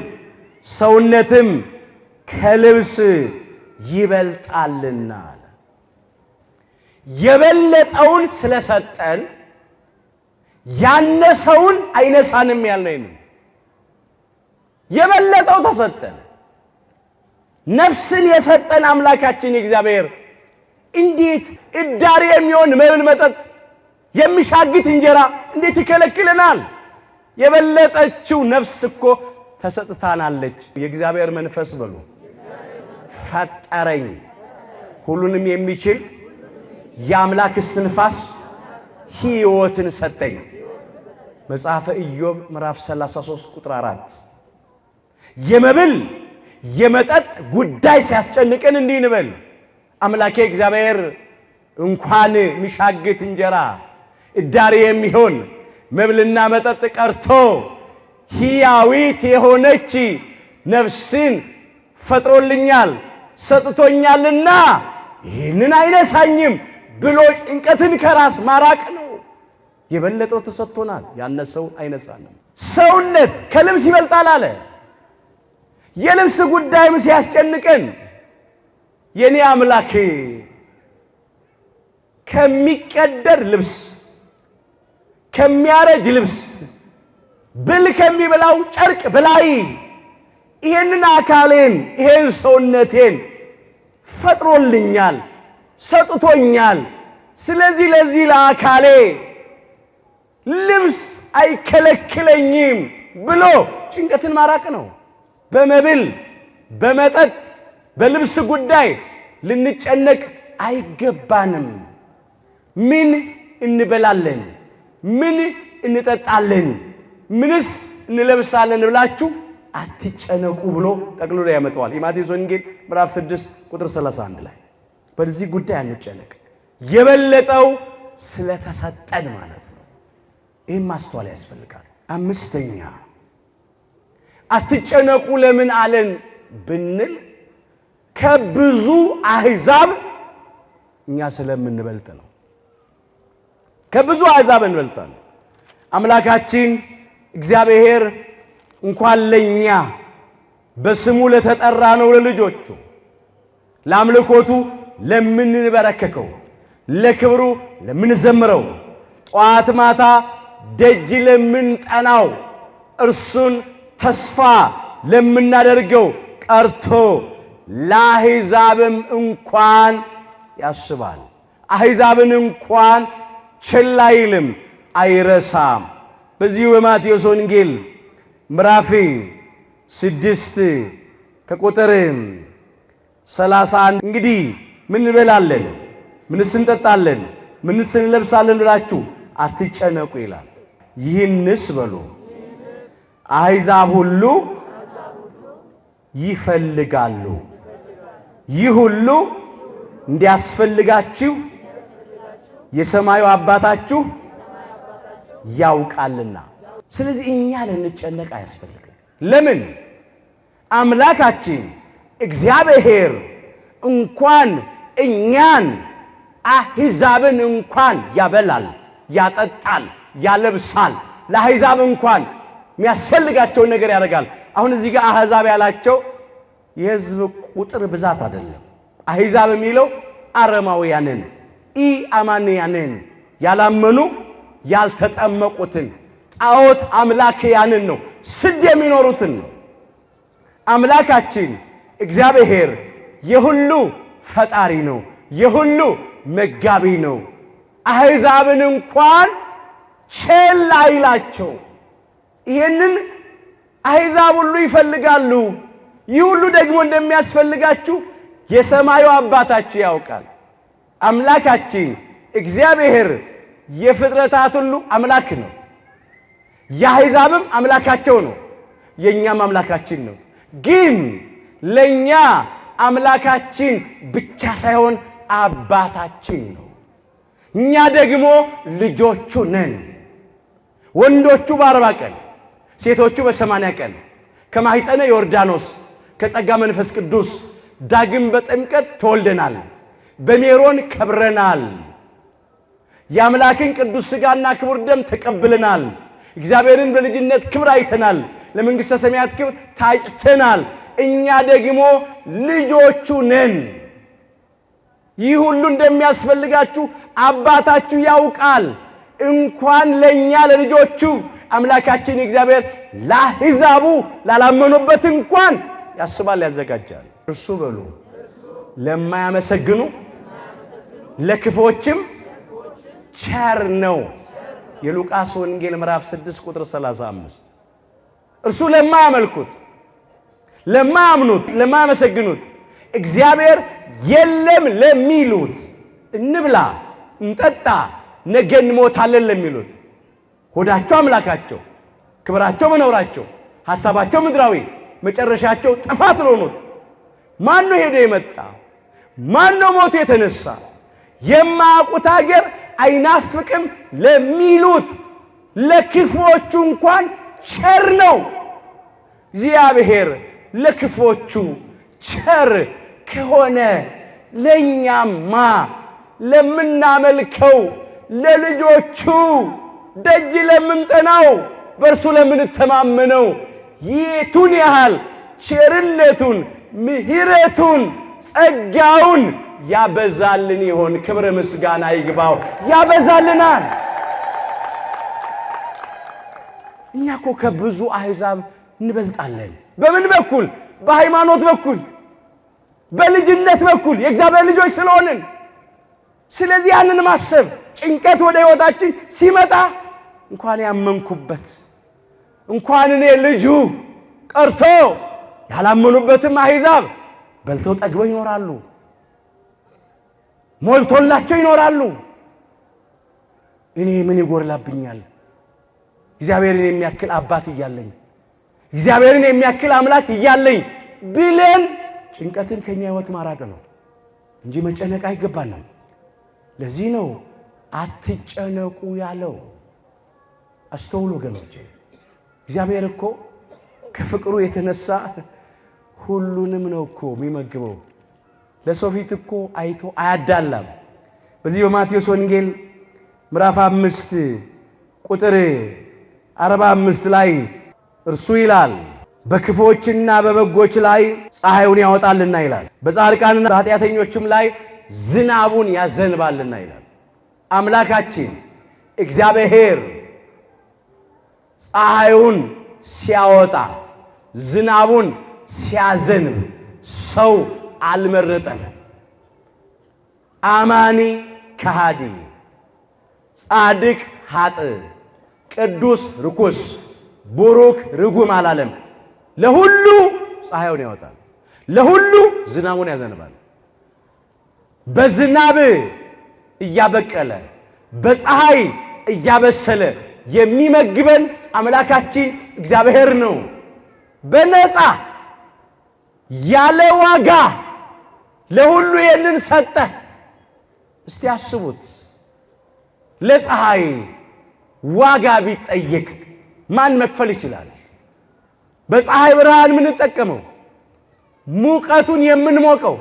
ሰውነትም ከልብስ ይበልጣልና አለ። የበለጠውን ስለሰጠን ያነሰውን አይነሳንም ያልነው። የበለጠው ተሰጠን። ነፍስን የሰጠን አምላካችን እግዚአብሔር እንዴት እዳሪ የሚሆን መብል መጠጥ የሚሻግት እንጀራ እንዴት ይከለክለናል? የበለጠችው ነፍስ እኮ ተሰጥታናለች። የእግዚአብሔር መንፈስ በሉ ፈጠረኝ፣ ሁሉንም የሚችል የአምላክ እስትንፋስ ሕይወትን ሰጠኝ። መጽሐፈ ኢዮብ ምዕራፍ 33 ቁጥር 4። የመብል የመጠጥ ጉዳይ ሲያስጨንቀን እንዲህ እንበል፣ አምላኬ እግዚአብሔር እንኳን ሚሻግት እንጀራ እዳሪ የሚሆን መብልና መጠጥ ቀርቶ ሕያዊት የሆነች ነፍስን ፈጥሮልኛል ሰጥቶኛልና ይህንን አይነሳኝም ብሎ ጭንቀትን ከራስ ማራቅ ነው። የበለጠው ተሰጥቶናል፣ ያነሰው አይነሳንም። ሰውነት ከልብስ ይበልጣል አለ። የልብስ ጉዳይም ሲያስጨንቀን የኔ አምላክ ከሚቀደር ልብስ፣ ከሚያረጅ ልብስ፣ ብል ከሚበላው ጨርቅ በላይ ይሄንን አካሌን ይሄን ሰውነቴን ፈጥሮልኛል ሰጥቶኛል። ስለዚህ ለዚህ ለአካሌ ልብስ አይከለክለኝም ብሎ ጭንቀትን ማራቅ ነው። በመብል በመጠጥ በልብስ ጉዳይ ልንጨነቅ አይገባንም። ምን እንበላለን፣ ምን እንጠጣለን፣ ምንስ እንለብሳለን ብላችሁ አትጨነቁ ብሎ ጠቅልሎ ያመጣዋል። የማቴዎስ ወንጌል ምዕራፍ 6 ቁጥር 31 ላይ በዚህ ጉዳይ አንጨነቅ፣ የበለጠው ስለተሰጠን ማለት ነው። ይህም ማስተዋል ያስፈልጋል። አምስተኛ አትጨነቁ ለምን አለን ብንል ከብዙ አሕዛብ እኛ ስለምንበልጥ ነው። ከብዙ አሕዛብ እንበልጣለን። አምላካችን እግዚአብሔር እንኳን ለኛ በስሙ ለተጠራ ነው ለልጆቹ ለአምልኮቱ ለምንበረከከው ለክብሩ ለምንዘምረው ጧት ማታ ደጅ ለምንጠናው እርሱን ተስፋ ለምናደርገው ቀርቶ ለአሕዛብም እንኳን ያስባል። አሕዛብን እንኳን ችላ አይልም አይረሳም። በዚህ በማቴዎስ ወንጌል ምዕራፍ 6 ከቁጥር 31 እንግዲህ ምን እንበላለን፣ ምንስ እንጠጣለን፣ ምንስ እንለብሳለን ብላችሁ አትጨነቁ ይላል። ይህንስ በሉ አሕዛብ ሁሉ ይፈልጋሉ፣ ይህ ሁሉ እንዲያስፈልጋችሁ የሰማዩ አባታችሁ ያውቃልና። ስለዚህ እኛ ልንጨነቅ አያስፈልግም። ለምን? አምላካችን እግዚአብሔር እንኳን እኛን አሕዛብን እንኳን ያበላል፣ ያጠጣል፣ ያለብሳል። ለአሕዛብ እንኳን የሚያስፈልጋቸውን ነገር ያደርጋል። አሁን እዚህ ጋር አሕዛብ ያላቸው የሕዝብ ቁጥር ብዛት አይደለም። አሕዛብ የሚለው አረማውያንን፣ ኢአማንያንን፣ ያላመኑ ያልተጠመቁትን፣ ጣዖት አምላክያንን ነው፣ ስድ የሚኖሩትን ነው። አምላካችን እግዚአብሔር የሁሉ ፈጣሪ ነው፣ የሁሉ መጋቢ ነው። አሕዛብን እንኳን ቸል አይላቸው። ይሄንን አሕዛብ ሁሉ ይፈልጋሉ። ይህ ሁሉ ደግሞ እንደሚያስፈልጋችሁ የሰማዩ አባታችሁ ያውቃል። አምላካችን እግዚአብሔር የፍጥረታት ሁሉ አምላክ ነው። የአሕዛብም አምላካቸው ነው፣ የእኛም አምላካችን ነው። ግን ለእኛ አምላካችን ብቻ ሳይሆን አባታችን ነው። እኛ ደግሞ ልጆቹ ነን። ወንዶቹ በ40 ቀን ሴቶቹ በ80 ቀን ከማኅፀነ ዮርዳኖስ ከጸጋ መንፈስ ቅዱስ ዳግም በጥምቀት ተወልደናል። በሜሮን ከብረናል። የአምላክን ቅዱስ ሥጋና ክቡር ደም ተቀብለናል። እግዚአብሔርን በልጅነት ክብር አይተናል። ለመንግሥተ ሰማያት ክብር ታጭተናል። እኛ ደግሞ ልጆቹ ነን። ይህ ሁሉ እንደሚያስፈልጋችሁ አባታችሁ ያውቃል። እንኳን ለእኛ ለልጆቹ አምላካችን እግዚአብሔር ለአሕዛቡ ላላመኑበት እንኳን ያስባል፣ ያዘጋጃል። እርሱ በሉ ለማያመሰግኑ ለክፎችም ቸር ነው። የሉቃስ ወንጌል ምዕራፍ 6 ቁጥር 35። እርሱ ለማያመልኩት፣ ለማያምኑት፣ ለማያመሰግኑት እግዚአብሔር የለም ለሚሉት፣ እንብላ እንጠጣ ነገ እንሞታለን ለሚሉት፣ ሆዳቸው አምላካቸው፣ ክብራቸው መኖራቸው፣ ሐሳባቸው ምድራዊ፣ መጨረሻቸው ጥፋት ለሆኑት ማን ነው ሄደ የመጣ? ማን ነው ሞት የተነሳ? የማያውቁት አገር አይናፍቅም ለሚሉት ለክፎቹ እንኳን ቸር ነው። እግዚአብሔር ለክፎቹ ቸር ከሆነ ለእኛማ ለምናመልከው ለልጆቹ ደጅ ለምንጠናው በእርሱ ለምንተማመነው የቱን ያህል ቸርነቱን ምሕረቱን ጸጋውን ያበዛልን ይሆን? ክብር ምስጋና ይግባው። ያበዛልናል። እኛ እኮ ከብዙ አሕዛብ እንበልጣለን። በምን በኩል? በሃይማኖት በኩል፣ በልጅነት በኩል የእግዚአብሔር ልጆች ስለሆንን። ስለዚህ ያንን ማሰብ ጭንቀት ወደ ሕይወታችን ሲመጣ እንኳን ያመንኩበት እንኳን እኔ ልጁ ቀርቶ ያላመኑበትም አሕዛብ በልተው ጠግበው ይኖራሉ፣ ሞልቶላቸው ይኖራሉ። እኔ ምን ይጎርላብኛል? እግዚአብሔርን የሚያክል አባት እያለኝ፣ እግዚአብሔርን የሚያክል አምላክ እያለኝ ብለን ጭንቀትን ከኛ ሕይወት ማራቅ ነው እንጂ መጨነቅ አይገባንም። ለዚህ ነው አትጨነቁ ያለው። አስተውሉ ወገኖቼ፣ እግዚአብሔር እኮ ከፍቅሩ የተነሳ ሁሉንም ነው እኮ የሚመግበው። ለሰው ፊት እኮ አይቶ አያዳላም። በዚህ በማቴዎስ ወንጌል ምዕራፍ 5 ቁጥር 45 ላይ እርሱ ይላል በክፎችና በበጎች ላይ ፀሐዩን ያወጣልና ይላል፣ በጻድቃንና በኃጢአተኞችም ላይ ዝናቡን ያዘንባልና ይላል። አምላካችን እግዚአብሔር ፀሐዩን ሲያወጣ ዝናቡን ሲያዘንብ ሰው አልመረጠም። አማኒ ከሃዲ፣ ጻድቅ ኃጥእ፣ ቅዱስ ርኩስ፣ ቡሩክ ርጉም አላለም። ለሁሉ ፀሐዩን ያወጣል፣ ለሁሉ ዝናቡን ያዘንባል። በዝናብ እያበቀለ በፀሐይ እያበሰለ የሚመግበን አምላካችን እግዚአብሔር ነው። በነፃ ያለ ዋጋ ለሁሉ ይህንን ሰጠ። እስቲ አስቡት፣ ለፀሐይ ዋጋ ቢጠየቅ ማን መክፈል ይችላል? በፀሐይ ብርሃን የምንጠቀመው ሙቀቱን የምንሞቀው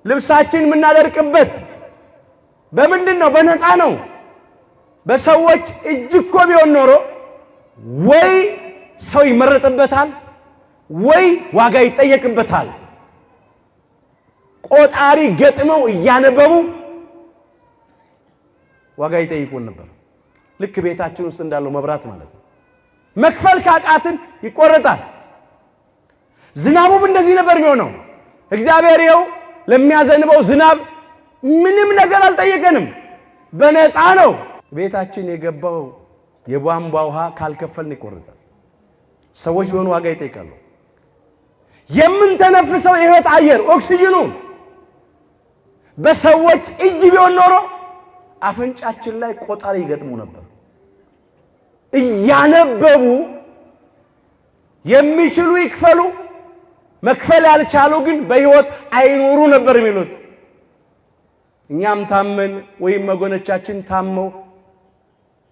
ልብሳችን የምናደርቅበት በምንድን ነው? በነፃ ነው። በሰዎች እጅ እኮ ቢሆን ኖሮ ወይ ሰው ይመረጥበታል ወይ ዋጋ ይጠየቅበታል። ቆጣሪ ገጥመው እያነበቡ ዋጋ ይጠይቁን ነበር። ልክ ቤታችን ውስጥ እንዳለው መብራት ማለት ነው። መክፈል ካቃትን ይቆረጣል። ዝናቡም እንደዚህ ነበር የሚሆነው። እግዚአብሔር ይኸው ለሚያዘንበው ዝናብ ምንም ነገር አልጠየቀንም፣ በነፃ ነው። ቤታችን የገባው የቧንቧ ውሃ ካልከፈልን ይቆረጣል። ሰዎች ቢሆኑ ዋጋ ይጠይቃሉ። የምንተነፍሰው የህይወት አየር ኦክሲጅኑ በሰዎች እጅ ቢሆን ኖሮ አፍንጫችን ላይ ቆጣሪ ይገጥሙ ነበር። እያነበቡ የሚችሉ ይክፈሉ፣ መክፈል ያልቻሉ ግን በህይወት አይኖሩ ነበር የሚሉት። እኛም ታመን ወይም ወገኖቻችን ታመው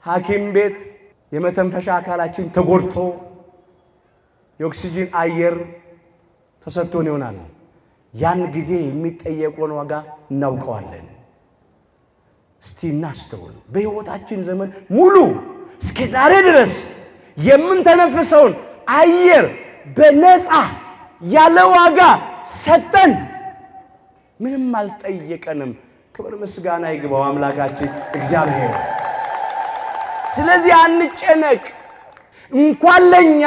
ሐኪም ቤት የመተንፈሻ አካላችን ተጎድቶ የኦክሲጅን አየር ተሰጥቶን ይሆናል። ያን ጊዜ የሚጠየቀውን ዋጋ እናውቀዋለን። እስቲ እናስተውል። በህይወታችን ዘመን ሙሉ እስከ ዛሬ ድረስ የምንተነፍሰውን አየር በነፃ ያለ ዋጋ ሰጠን፣ ምንም አልጠየቀንም። ክብር ምስጋና ይግባው አምላካችን እግዚአብሔር። ስለዚህ አንጨነቅ። እንኳን ለኛ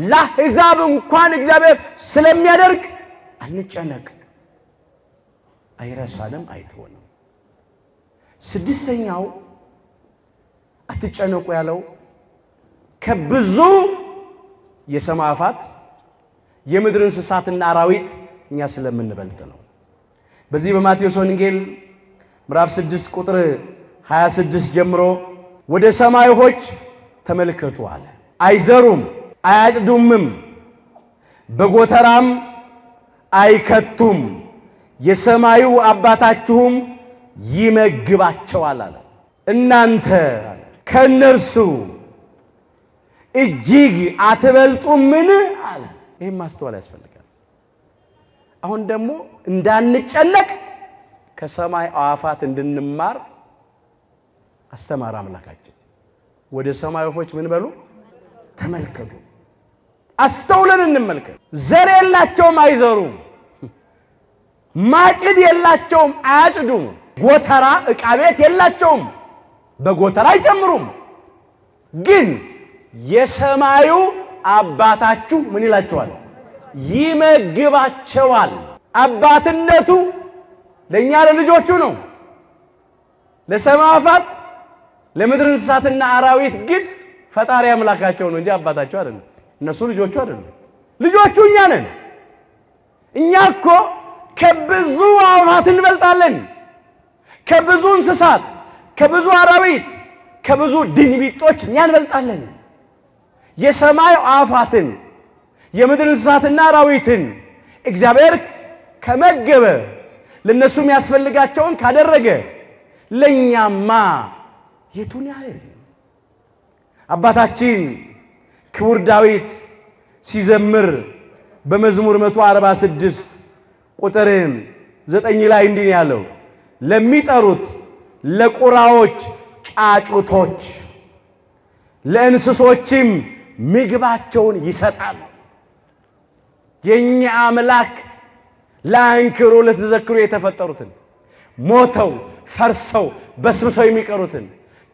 ለአሕዛብ እንኳን እግዚአብሔር ስለሚያደርግ አንጨነቅ። አይረሳንም፣ አይተወንም። ስድስተኛው አትጨነቁ ያለው ከብዙ የሰማይ አዕዋፋት የምድር እንስሳትና አራዊት እኛ ስለምንበልጥ ነው። በዚህ በማቴዎስ ወንጌል ምዕራፍ 6 ቁጥር 26 ጀምሮ ወደ ሰማይ ወፎች ተመልከቱ አለ። አይዘሩም፣ አያጭዱምም፣ በጎተራም አይከቱም፣ የሰማዩ አባታችሁም ይመግባቸዋል አለ። እናንተ ከእነርሱ እጅግ አትበልጡምን አለ። ይህም ማስተዋል ያስፈልጋል። አሁን ደግሞ እንዳንጨነቅ ከሰማይ አዕዋፋት እንድንማር አስተማረ አምላካችን። ወደ ሰማይ ወፎች ምን በሉ ተመልከቱ፣ አስተውለን እንመልከት። ዘር የላቸውም፣ አይዘሩም፣ ማጭድ የላቸውም፣ አያጭዱም፣ ጎተራ ዕቃ ቤት የላቸውም፣ በጎተራ አይጨምሩም። ግን የሰማዩ አባታችሁ ምን ይላቸዋል? ይመግባቸዋል። አባትነቱ ለእኛ ለልጆቹ ነው። ለሰማይ አዕዋፋት ለምድር እንስሳትና አራዊት ግን ፈጣሪ አምላካቸው ነው እንጂ አባታቸው አይደለም። እነሱ ልጆቹ አይደለም። ልጆቹ እኛ ነን። እኛ እኮ ከብዙ አዕዋፋት እንበልጣለን። ከብዙ እንስሳት፣ ከብዙ አራዊት፣ ከብዙ ድንቢጦች እኛ እንበልጣለን። የሰማይ አዕዋፋትን የምድር እንስሳትና አራዊትን እግዚአብሔር ከመገበ ለነሱ የሚያስፈልጋቸውን ካደረገ ለኛማ የቱን ያህል። አባታችን ክቡር ዳዊት ሲዘምር በመዝሙር 146 ቁጥር 9 ላይ እንዲህ ያለው ለሚጠሩት ለቁራዎች ጫጩቶች ለእንስሶችም ምግባቸውን ይሰጣል። የኛ አምላክ ለአንክሮ ለተዘክሩ የተፈጠሩትን ሞተው ፈርሰው በስብሰው የሚቀሩትን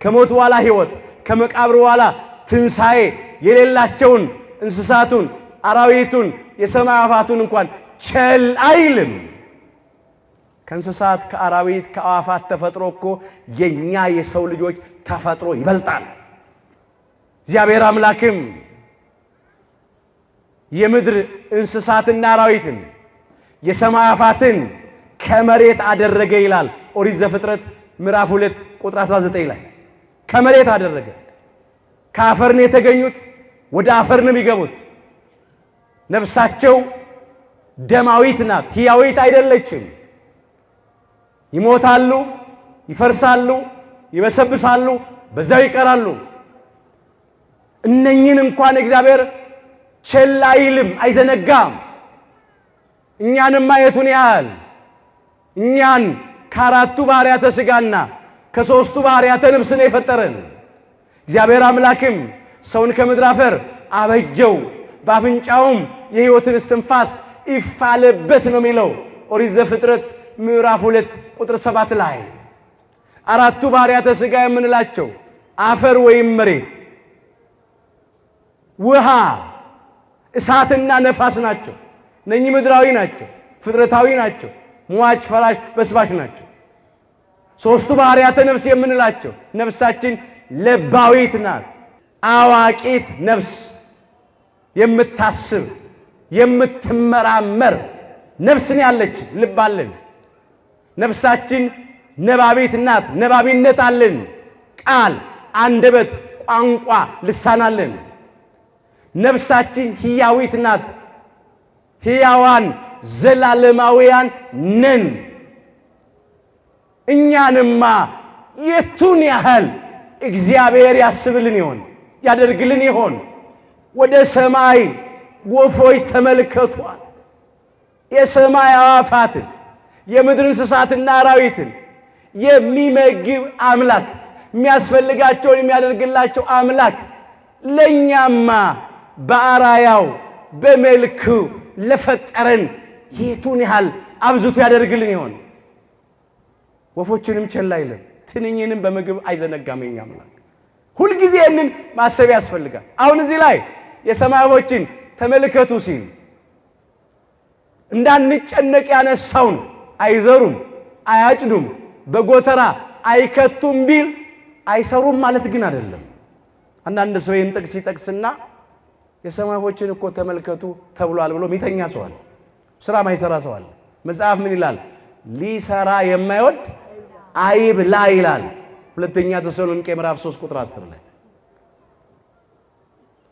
ከሞት በኋላ ሕይወት ከመቃብር በኋላ ትንሣኤ የሌላቸውን እንስሳቱን፣ አራዊቱን፣ የሰማይ አዕዋፋቱን እንኳን ቸል አይልም። ከእንስሳት ከአራዊት ከአዕዋፋት ተፈጥሮ እኮ የኛ የሰው ልጆች ተፈጥሮ ይበልጣል። እግዚአብሔር አምላክም የምድር እንስሳትና አራዊትን የሰማይ አዕዋፋትን ከመሬት አደረገ ይላል ኦሪት ዘፍጥረት ምዕራፍ 2 ቁጥር 19 ላይ ከመሬት አደረገ። ከአፈር ነው የተገኙት፣ ወደ አፈር ነው የሚገቡት። ነፍሳቸው ደማዊት ናት፣ ሕያዊት አይደለችም። ይሞታሉ፣ ይፈርሳሉ፣ ይበሰብሳሉ፣ በዛው ይቀራሉ። እነኝን እንኳን እግዚአብሔር ቸል አይልም፣ አይዘነጋም። እኛንም ማየቱን ያህል እኛን ከአራቱ ባህሪያተ ሥጋና ከሦስቱ ባህሪያተ ነፍስ ነው የፈጠረን። እግዚአብሔር አምላክም ሰውን ከምድር አፈር አበጀው፣ በአፍንጫውም የሕይወትን እስትንፋስ ይፋለበት ነው የሚለው ኦሪት ዘፍጥረት ምዕራፍ 2 ቁጥር 7 ላይ አራቱ ባህሪያተ ሥጋ የምንላቸው አፈር ወይም መሬት፣ ውሃ፣ እሳትና ነፋስ ናቸው። እነኚህ ምድራዊ ናቸው፣ ፍጥረታዊ ናቸው፣ ሟች፣ ፈራሽ፣ በስባሽ ናቸው። ሦስቱ ባህሪያተ ነፍስ የምንላቸው ነፍሳችን ለባዊት ናት፣ አዋቂት ነፍስ፣ የምታስብ የምትመራመር ነፍስን ያለች ልብ አለን። ነፍሳችን ነባቢት ናት፣ ነባቢነት አለን። ቃል፣ አንደበት፣ ቋንቋ፣ ልሳን አለን። ነፍሳችን ሕያዊት ናት፣ ሕያዋን ዘላለማውያን ነን። እኛንማ የቱን ያህል እግዚአብሔር ያስብልን ይሆን ያደርግልን ይሆን? ወደ ሰማይ ወፎች ተመልከቷል። የሰማይ አዋፋትን የምድር እንስሳትና አራዊትን የሚመግብ አምላክ፣ የሚያስፈልጋቸውን የሚያደርግላቸው አምላክ ለኛማ በአራያው በመልኩ ለፈጠረን የቱን ያህል አብዝቶ ያደርግልን ይሆን? ወፎችንም ቸል አይልም፣ ትንኝንም በምግብ አይዘነጋም። የኛ አምላክ ሁልጊዜ ይህንን ማሰብ ያስፈልጋል። አሁን እዚህ ላይ የሰማይ ወፎችን ተመልከቱ ሲል እንዳንጨነቅ ያነሳውን አይዘሩም፣ አያጭዱም፣ በጎተራ አይከቱም ቢል አይሰሩም ማለት ግን አይደለም። አንዳንድ ሰው ይህን ጥቅስ ይጠቅስና የሰማይ ወፎችን እኮ ተመልከቱ ተብሏል ብሎ ሚተኛ ሰው አለ፣ ስራ ማይሰራ ሰው አለ። መጽሐፍ ምን ይላል? ሊሰራ የማይወድ አይብላ ይላል። ሁለተኛ ተሰሎንቄ ምዕራፍ 3 ቁጥር 10 ላይ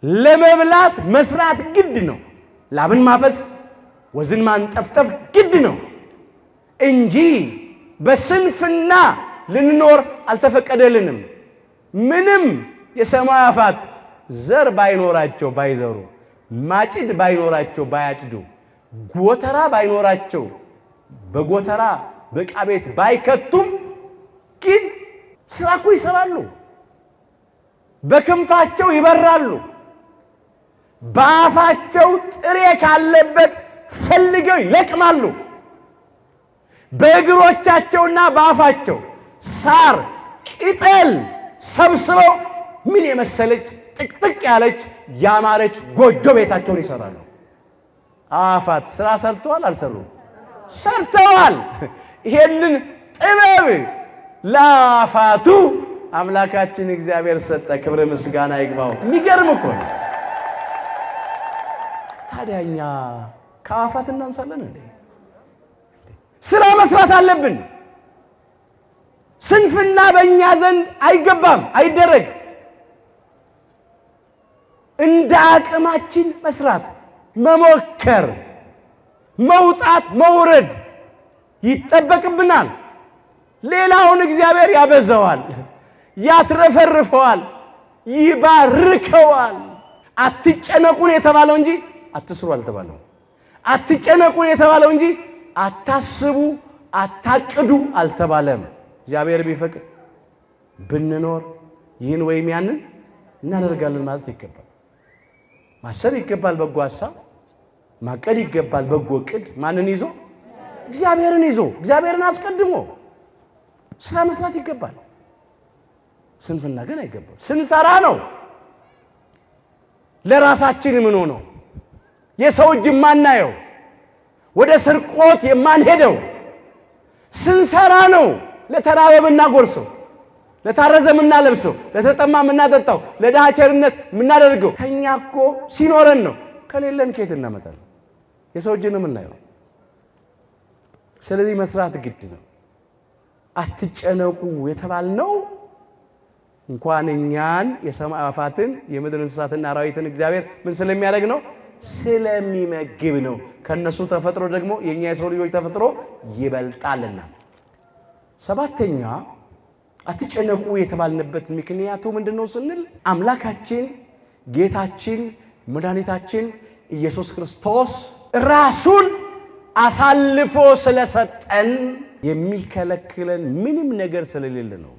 ለመብላት መስራት ግድ ነው። ላብን ማፈስ ወዝን ማንጠፍጠፍ ግድ ነው እንጂ በስንፍና ልንኖር አልተፈቀደልንም። ምንም የሰማይ አፋት ዘር ባይኖራቸው ባይዘሩ፣ ማጭድ ባይኖራቸው ባያጭዱ፣ ጎተራ ባይኖራቸው በጎተራ በዕቃ ቤት ባይከቱም ግን ስራ እኮ ይሰራሉ። በክንፋቸው ይበራሉ። በአፋቸው ጥሬ ካለበት ፈልገው ይለቅማሉ። በእግሮቻቸውና በአፋቸው ሳር ቅጠል ሰብስበው ምን የመሰለች ጥቅጥቅ ያለች ያማረች ጎጆ ቤታቸውን ይሰራሉ። አፋት ስራ ሰርተዋል አልሰሩም? ሰርተዋል። ይሄንን ጥበብ ለአፋቱ አምላካችን እግዚአብሔር ሰጠ። ክብር ምስጋና ይግባው። የሚገርም እኮ ነው። ታዲያ እኛ ከአፋት እናንሳለን እንዴ? ስራ መስራት አለብን። ስንፍና በእኛ ዘንድ አይገባም፣ አይደረግ። እንደ አቅማችን መስራት፣ መሞከር፣ መውጣት መውረድ ይጠበቅብናል። ሌላውን እግዚአብሔር ያበዛዋል፣ ያትረፈርፈዋል፣ ይባርከዋል። አትጨነቁን የተባለው እንጂ አትስሩ አልተባለም። አትጨነቁን የተባለው እንጂ አታስቡ አታቅዱ አልተባለም። እግዚአብሔር ቢፈቅድ ብንኖር ይህን ወይም ያንን እናደርጋለን ማለት ይገባል። ማሰብ ይገባል፣ በጎ ሐሳብ ማቀድ ይገባል፣ በጎ እቅድ። ማንን ይዞ? እግዚአብሔርን ይዞ፣ እግዚአብሔርን አስቀድሞ ስራ መስራት ይገባል። ስንፍና ግን አይገባም። ስንሰራ ነው ለራሳችን ምን ሆኖ የሰው እጅ የማናየው ወደ ስርቆት የማንሄደው። ስንሰራ ነው ለተራበ የምናጎርሰው፣ ለታረዘ የምናለብሰው፣ ለተጠማ የምናጠጣው፣ ለድሃ ቸርነት የምናደርገው። ከኛ እኮ ሲኖረን ነው። ከሌለን ከየት እናመጣለን? የሰው እጅ ነው የምናየው። ስለዚህ መስራት ግድ ነው። አትጨነቁ የተባልነው እንኳን እኛን የሰማይ አዕዋፋትን የምድር እንስሳትና አራዊትን እግዚአብሔር ምን ስለሚያደርግ ነው? ስለሚመግብ ነው። ከነሱ ተፈጥሮ ደግሞ የኛ የሰው ልጆች ተፈጥሮ ይበልጣልና። ሰባተኛ አትጨነቁ የተባልንበት ምክንያቱ ምንድነው ስንል አምላካችን ጌታችን መድኃኒታችን ኢየሱስ ክርስቶስ ራሱን አሳልፎ ስለሰጠን የሚከለክለን ምንም ነገር ስለሌለ ነው።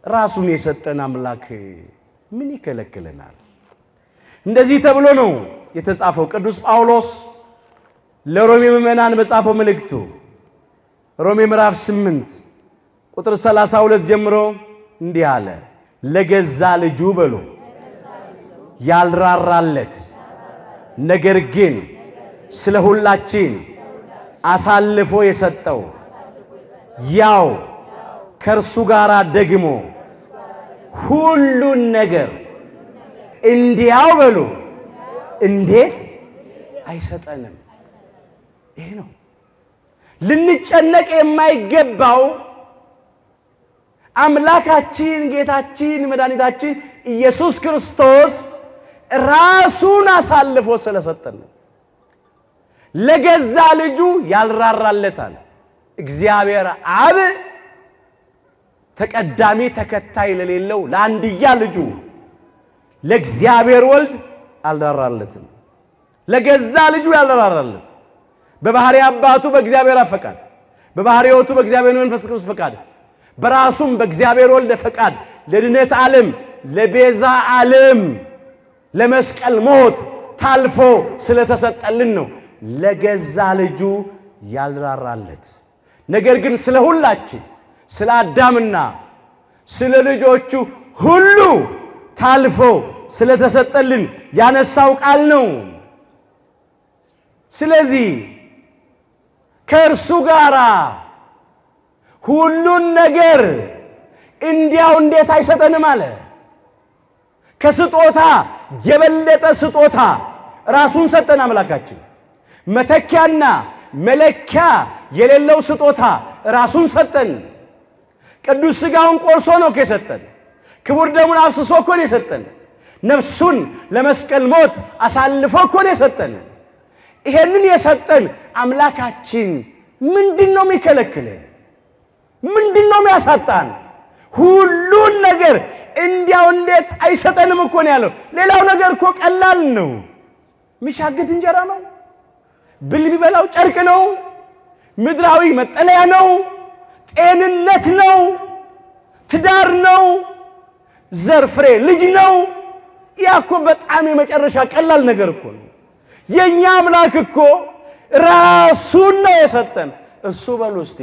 ራሱን የሰጠን አምላክ ምን ይከለክለናል? እንደዚህ ተብሎ ነው የተጻፈው። ቅዱስ ጳውሎስ ለሮሜ ምዕመናን በጻፈው መልእክቱ ሮሜ ምዕራፍ 8 ቁጥር 32 ጀምሮ እንዲህ አለ። ለገዛ ልጁ በሉ ያልራራለት ነገር ግን ስለ ሁላችን አሳልፎ የሰጠው ያው ከእርሱ ጋር ደግሞ ሁሉን ነገር እንዲያው በሉ እንዴት አይሰጠንም? ይሄ ነው ልንጨነቅ የማይገባው። አምላካችን ጌታችን መድኃኒታችን ኢየሱስ ክርስቶስ ራሱን አሳልፎ ስለሰጠን ለገዛ ልጁ ያልራራለታል። እግዚአብሔር አብ ተቀዳሚ ተከታይ ለሌለው ለአንድያ ልጁ ለእግዚአብሔር ወልድ አልራራለትም። ለገዛ ልጁ ያልራራለት በባህሪ አባቱ በእግዚአብሔር ፈቃድ፣ በባህሪ ሕይወቱ በእግዚአብሔር መንፈስ ቅዱስ ፈቃድ፣ በራሱም በእግዚአብሔር ወልድ ፈቃድ ለድነት ዓለም ለቤዛ ዓለም ለመስቀል ሞት ታልፎ ስለተሰጠልን ነው ለገዛ ልጁ ያልራራለት። ነገር ግን ስለ ሁላችን ስለ አዳምና ስለ ልጆቹ ሁሉ ታልፎ ስለተሰጠልን ያነሳው ቃል ነው። ስለዚህ ከእርሱ ጋር ሁሉን ነገር እንዲያው እንዴት አይሰጠንም አለ። ከስጦታ የበለጠ ስጦታ ራሱን ሰጠን አምላካችን። መተኪያና መለኪያ የሌለው ስጦታ ራሱን ሰጠን። ቅዱስ ሥጋውን ቆርሶ ነው የሰጠን። ክቡር ደሙን አፍስሶ እኮ ነው የሰጠን። ነፍሱን ለመስቀል ሞት አሳልፎ እኮ ነው የሰጠን። ይሄንን የሰጠን አምላካችን ምንድነው የሚከለክለን? ምንድነው የሚያሳጣን? ሁሉን ነገር እንዲያው እንዴት አይሰጠንም እኮ ነው ያለው። ሌላው ነገር እኮ ቀላል ነው። የሚሻግት እንጀራ ነው፣ ብል ቢበላው ጨርቅ ነው፣ ምድራዊ መጠለያ ነው፣ ጤንነት ነው፣ ትዳር ነው፣ ዘር ፍሬ ልጅ ነው። ያ እኮ በጣም የመጨረሻ ቀላል ነገር እኮ ነው። የኛ አምላክ እኮ ራሱን ነው የሰጠን። እሱ በሉ እስቲ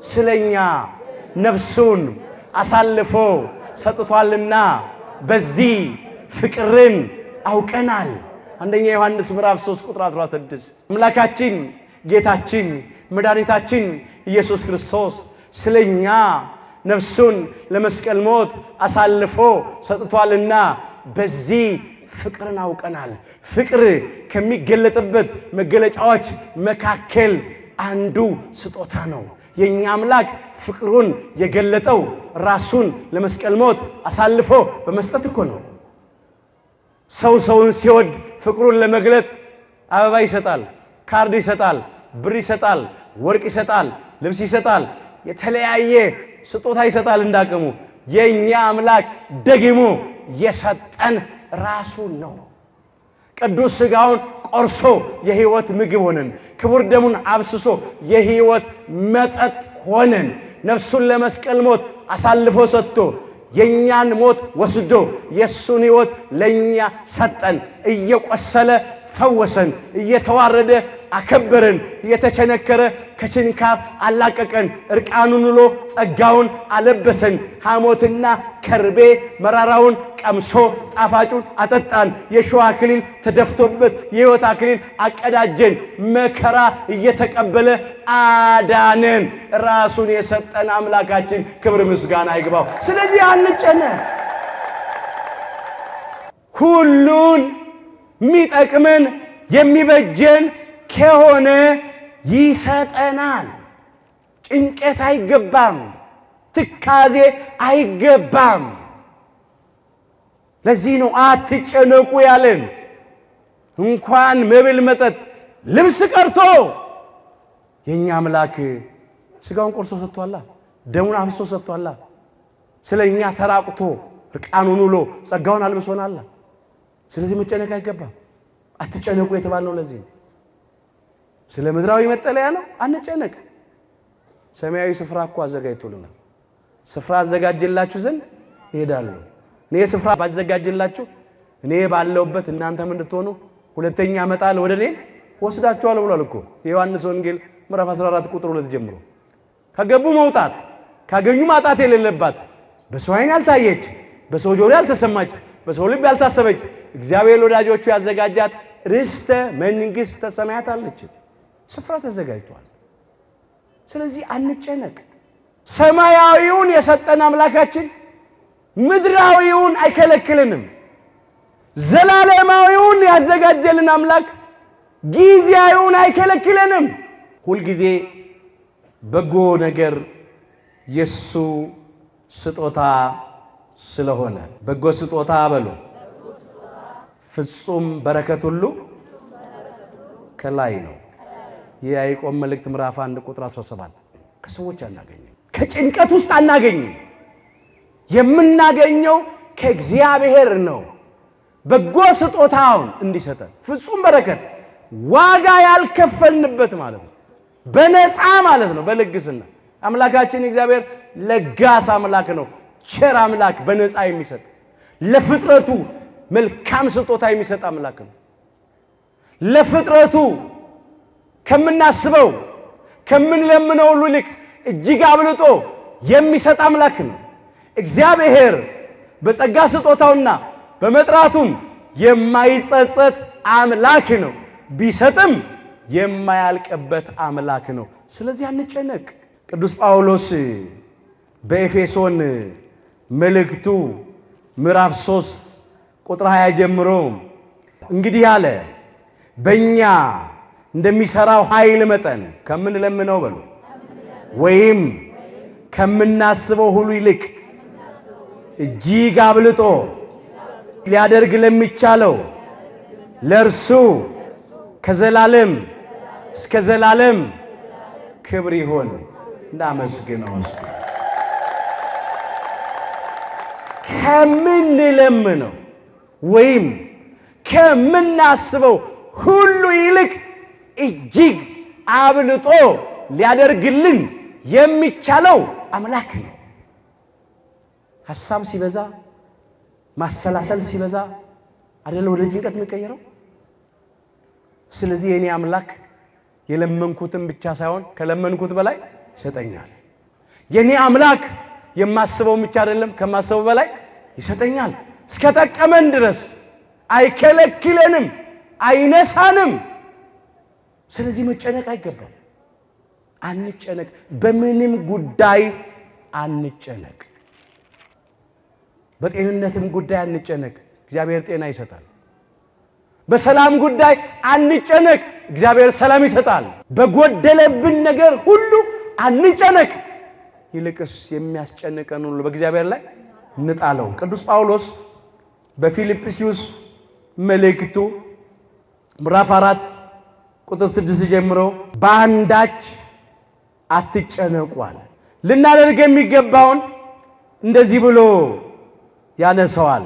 ስለኛ ነፍሱን አሳልፎ ሰጥቷልና በዚህ ፍቅርን አውቀናል። አንደኛ ዮሐንስ ምዕራፍ 3 ቁጥር 16 አምላካችን ጌታችን መድኃኒታችን ኢየሱስ ክርስቶስ ስለኛ ነፍሱን ለመስቀል ሞት አሳልፎ ሰጥቷልና በዚህ ፍቅርን አውቀናል። ፍቅር ከሚገለጥበት መገለጫዎች መካከል አንዱ ስጦታ ነው። የኛ አምላክ ፍቅሩን የገለጠው ራሱን ለመስቀል ሞት አሳልፎ በመስጠት እኮ ነው። ሰው ሰውን ሲወድ ፍቅሩን ለመግለጥ አበባ ይሰጣል፣ ካርድ ይሰጣል፣ ብር ይሰጣል፣ ወርቅ ይሰጣል፣ ልብስ ይሰጣል፣ የተለያየ ስጦታ ይሰጣል እንዳቅሙ። የኛ አምላክ ደግሞ የሰጠን ራሱን ነው። ቅዱስ ሥጋውን ቆርሶ የሕይወት ምግብ ሆነን፣ ክቡር ደሙን አብስሶ የሕይወት መጠጥ ሆነን፣ ነፍሱን ለመስቀል ሞት አሳልፎ ሰጥቶ የኛን ሞት ወስዶ የሱን ሕይወት ለኛ ሰጠን። እየቆሰለ ፈወሰን፣ እየተዋረደ አከበረን፣ እየተቸነከረ ከችንካር አላቀቀን፣ እርቃኑን ውሎ ጸጋውን አለበሰን። ሐሞትና ከርቤ መራራውን ቀምሶ ጣፋጩን አጠጣን። የሸዋ አክሊል ተደፍቶበት የሕይወት አክሊል አቀዳጀን። መከራ እየተቀበለ አዳነን። ራሱን የሰጠን አምላካችን ክብር ምስጋና ይግባው። ስለዚህ አንጨነቅ። ሁሉን የሚጠቅመን የሚበጀን ከሆነ ይሰጠናል። ጭንቀት አይገባም፣ ትካዜ አይገባም። ለዚህ ነው አትጨነቁ ያለን። እንኳን መብል መጠጥ ልብስ ቀርቶ የኛ አምላክ ሥጋውን ቆርሶ ሰጥቷላ፣ ደሙን አፍሶ ሰጥቷላ። ስለኛ ተራቁቶ እርቃኑን ውሎ ጸጋውን አልብሶናል። ስለዚህ መጨነቅ አይገባም። አትጨነቁ የተባልነው ለዚህ ነው። ስለ ምድራዊ መጠለያ ነው፣ አንጨነቅ። ሰማያዊ ስፍራ እኮ አዘጋጅቶልናል። ስፍራ አዘጋጅላችሁ ዘንድ እሄዳለሁ። እኔ ስፍራ ባዘጋጅላችሁ እኔ ባለውበት እናንተም እንድትሆኑ ሁለተኛ እመጣለሁ፣ ወደ እኔ ወስዳቸዋል ብሏል እኮ የዮሐንስ ወንጌል ምዕራፍ 14 ቁጥር 2 ጀምሮ። ከገቡ መውጣት ካገኙ ማጣት የሌለባት በሰው ዓይን ያልታየች በሰው ጆሮ ያልተሰማች በሰው ልብ ያልታሰበች እግዚአብሔር ወዳጆቹ ያዘጋጃት ርስተ መንግሥተ ሰማያት አለች። ስፍራ ተዘጋጅቷል። ስለዚህ አንጨነቅ። ሰማያዊውን የሰጠን አምላካችን ምድራዊውን አይከለክልንም። ዘላለማዊውን ያዘጋጀልን አምላክ ጊዜያዊውን አይከለክልንም። ሁልጊዜ በጎ ነገር የሱ ስጦታ ስለሆነ በጎ ስጦታ በሉ ፍጹም በረከት ሁሉ ከላይ ነው። የያዕቆብ መልእክት ምዕራፍ 1 ቁጥር 17። ከሰዎች አናገኝም፣ ከጭንቀት ውስጥ አናገኝም። የምናገኘው ከእግዚአብሔር ነው። በጎ ስጦታውን እንዲሰጠን ፍጹም በረከት ዋጋ ያልከፈልንበት ማለት ነው። በነፃ ማለት ነው። በልግስና አምላካችን እግዚአብሔር ለጋስ አምላክ ነው። ቸር አምላክ፣ በነፃ የሚሰጥ ለፍጥረቱ መልካም ስጦታ የሚሰጥ አምላክ ነው። ለፍጥረቱ ከምናስበው ከምንለምነው ሁሉ ይልቅ እጅግ አብልጦ የሚሰጥ አምላክ ነው። እግዚአብሔር በጸጋ ስጦታውና በመጥራቱም የማይጸጸት አምላክ ነው። ቢሰጥም የማያልቅበት አምላክ ነው። ስለዚህ አንጨነቅ። ቅዱስ ጳውሎስ በኤፌሶን መልእክቱ ምዕራፍ 3 ቁጥር 20 ጀምሮ እንግዲህ አለ በእኛ እንደሚሰራው ኃይል መጠን ከምንለምነው በሉ ወይም ከምናስበው ሁሉ ይልቅ እጅግ አብልጦ ሊያደርግ ለሚቻለው ለእርሱ ከዘላለም እስከ ዘላለም ክብር ይሁን። እናመስግነው። ከምንለምነው ወይም ከምናስበው ሁሉ ይልቅ እጅግ አብልጦ ሊያደርግልን የሚቻለው አምላክ ነው። ሐሳብ ሲበዛ ማሰላሰል ሲበዛ አይደለ ወደ ጭንቀት የሚቀየረው። ስለዚህ የኔ አምላክ የለመንኩትን ብቻ ሳይሆን ከለመንኩት በላይ ይሰጠኛል። የኔ አምላክ የማስበው ብቻ አይደለም ከማስበው በላይ ይሰጠኛል። እስከ ጠቀመን ድረስ አይከለክለንም፣ አይነሳንም። ስለዚህ መጨነቅ አይገባም። አንጨነቅ፣ በምንም ጉዳይ አንጨነቅ። በጤንነትም ጉዳይ አንጨነቅ፣ እግዚአብሔር ጤና ይሰጣል። በሰላም ጉዳይ አንጨነቅ፣ እግዚአብሔር ሰላም ይሰጣል። በጎደለብን ነገር ሁሉ አንጨነቅ፣ ይልቅስ የሚያስጨንቀን ሁሉ በእግዚአብሔር ላይ እንጣለው። ቅዱስ ጳውሎስ በፊልጵስዩስ መልእክቱ ምዕራፍ 4 ቁጥር 6 ጀምሮ በአንዳች አትጨነቁ። ልናደርግ የሚገባውን እንደዚህ ብሎ ያነሳዋል።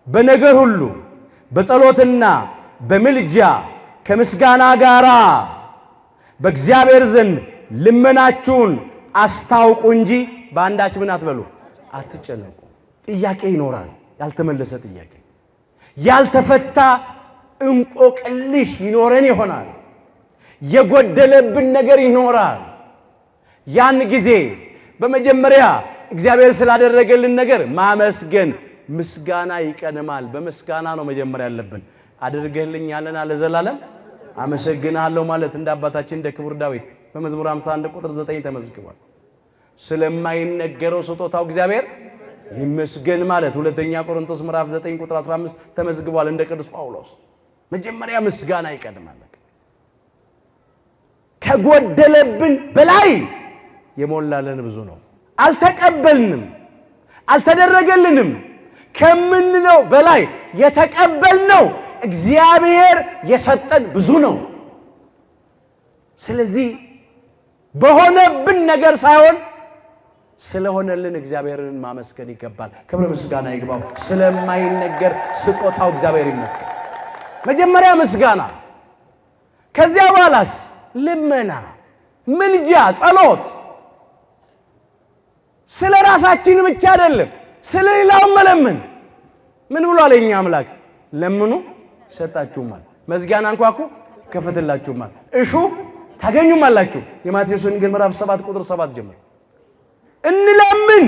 በነገር ሁሉ በጸሎትና በምልጃ ከምስጋና ጋራ በእግዚአብሔር ዘንድ ልመናችሁን አስታውቁ እንጂ በአንዳች ምን አትበሉ፣ አትጨነቁ። ጥያቄ ይኖራል፣ ያልተመለሰ ጥያቄ፣ ያልተፈታ እንቆቅልሽ ይኖረን ይሆናል። የጎደለብን ነገር ይኖራል። ያን ጊዜ በመጀመሪያ እግዚአብሔር ስላደረገልን ነገር ማመስገን፣ ምስጋና ይቀድማል። በምስጋና ነው መጀመሪያ ያለብን። አድርገህልኛልና ለዘላለም አመሰግናለሁ ማለት እንደ አባታችን እንደ ክቡር ዳዊት በመዝሙር 51 ቁጥር 9 ተመዝግቧል። ስለማይነገረው ስጦታው እግዚአብሔር ይመስገን ማለት ሁለተኛ ቆሮንቶስ ምዕራፍ 9 ቁጥር 15 ተመዝግቧል። እንደ ቅዱስ ጳውሎስ መጀመሪያ ምስጋና ይቀድማል። ከጎደለብን በላይ የሞላልን ብዙ ነው። አልተቀበልንም፣ አልተደረገልንም ከምንለው በላይ የተቀበልነው እግዚአብሔር የሰጠን ብዙ ነው። ስለዚህ በሆነብን ነገር ሳይሆን ስለሆነልን እግዚአብሔርን ማመስገን ይገባል። ክብር ምስጋና ይግባው። ስለማይነገር ስጦታው እግዚአብሔር ይመስገን። መጀመሪያ ምስጋና፣ ከዚያ በኋላስ ልመና፣ ምልጃ፣ ጸሎት። ስለ ራሳችን ብቻ አይደለም፣ ስለ ሌላውም መለመን። ምን ብሏል የኛ አምላክ? ለምኑ ይሰጣችሁማል፣ መዝጊያን አንኳኩ ይከፈትላችሁማል፣ እሹ ታገኙማላችሁ። የማቴዎስ ወንጌል ምዕራፍ 7 ቁጥር 7 ጀምሮ እንለምን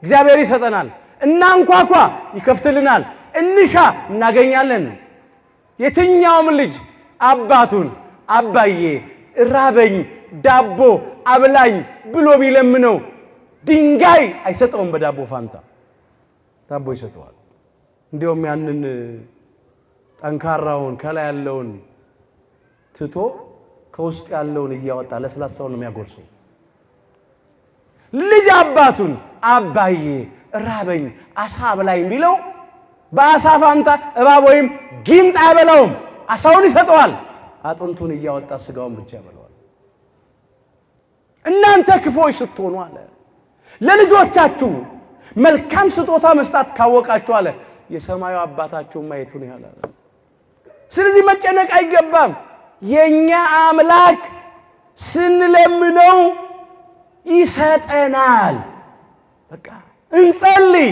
እግዚአብሔር ይሰጠናል፣ እናንኳኳ ይከፍትልናል፣ እንሻ እናገኛለን። የትኛውም ልጅ አባቱን አባዬ ራበኝ ዳቦ አብላኝ ብሎ ቢለምነው ድንጋይ አይሰጠውም፣ በዳቦ ፋንታ ዳቦ ይሰጠዋል። እንዲያውም ያንን ጠንካራውን ከላይ ያለውን ትቶ ከውስጥ ያለውን እያወጣ ለስላሳውን ነው የሚያጎርሰው። ልጅ አባቱን አባዬ ራበኝ አሳ አብላኝ ቢለው በአሳ ፋንታ እባብ ወይም ጊንጥ አይበላውም፣ አሳውን ይሰጠዋል። አጥንቱን እያወጣ ስጋውን ብቻ ያበላዋል። እናንተ ክፉዎች ስትሆኑ አለ ለልጆቻችሁ መልካም ስጦታ መስጠት ካወቃችሁ አለ የሰማዩ አባታችሁ ማየቱን ያህል። ስለዚህ መጨነቅ አይገባም። የኛ አምላክ ስንለምነው ይሰጠናል። በቃ እንጸልይ፣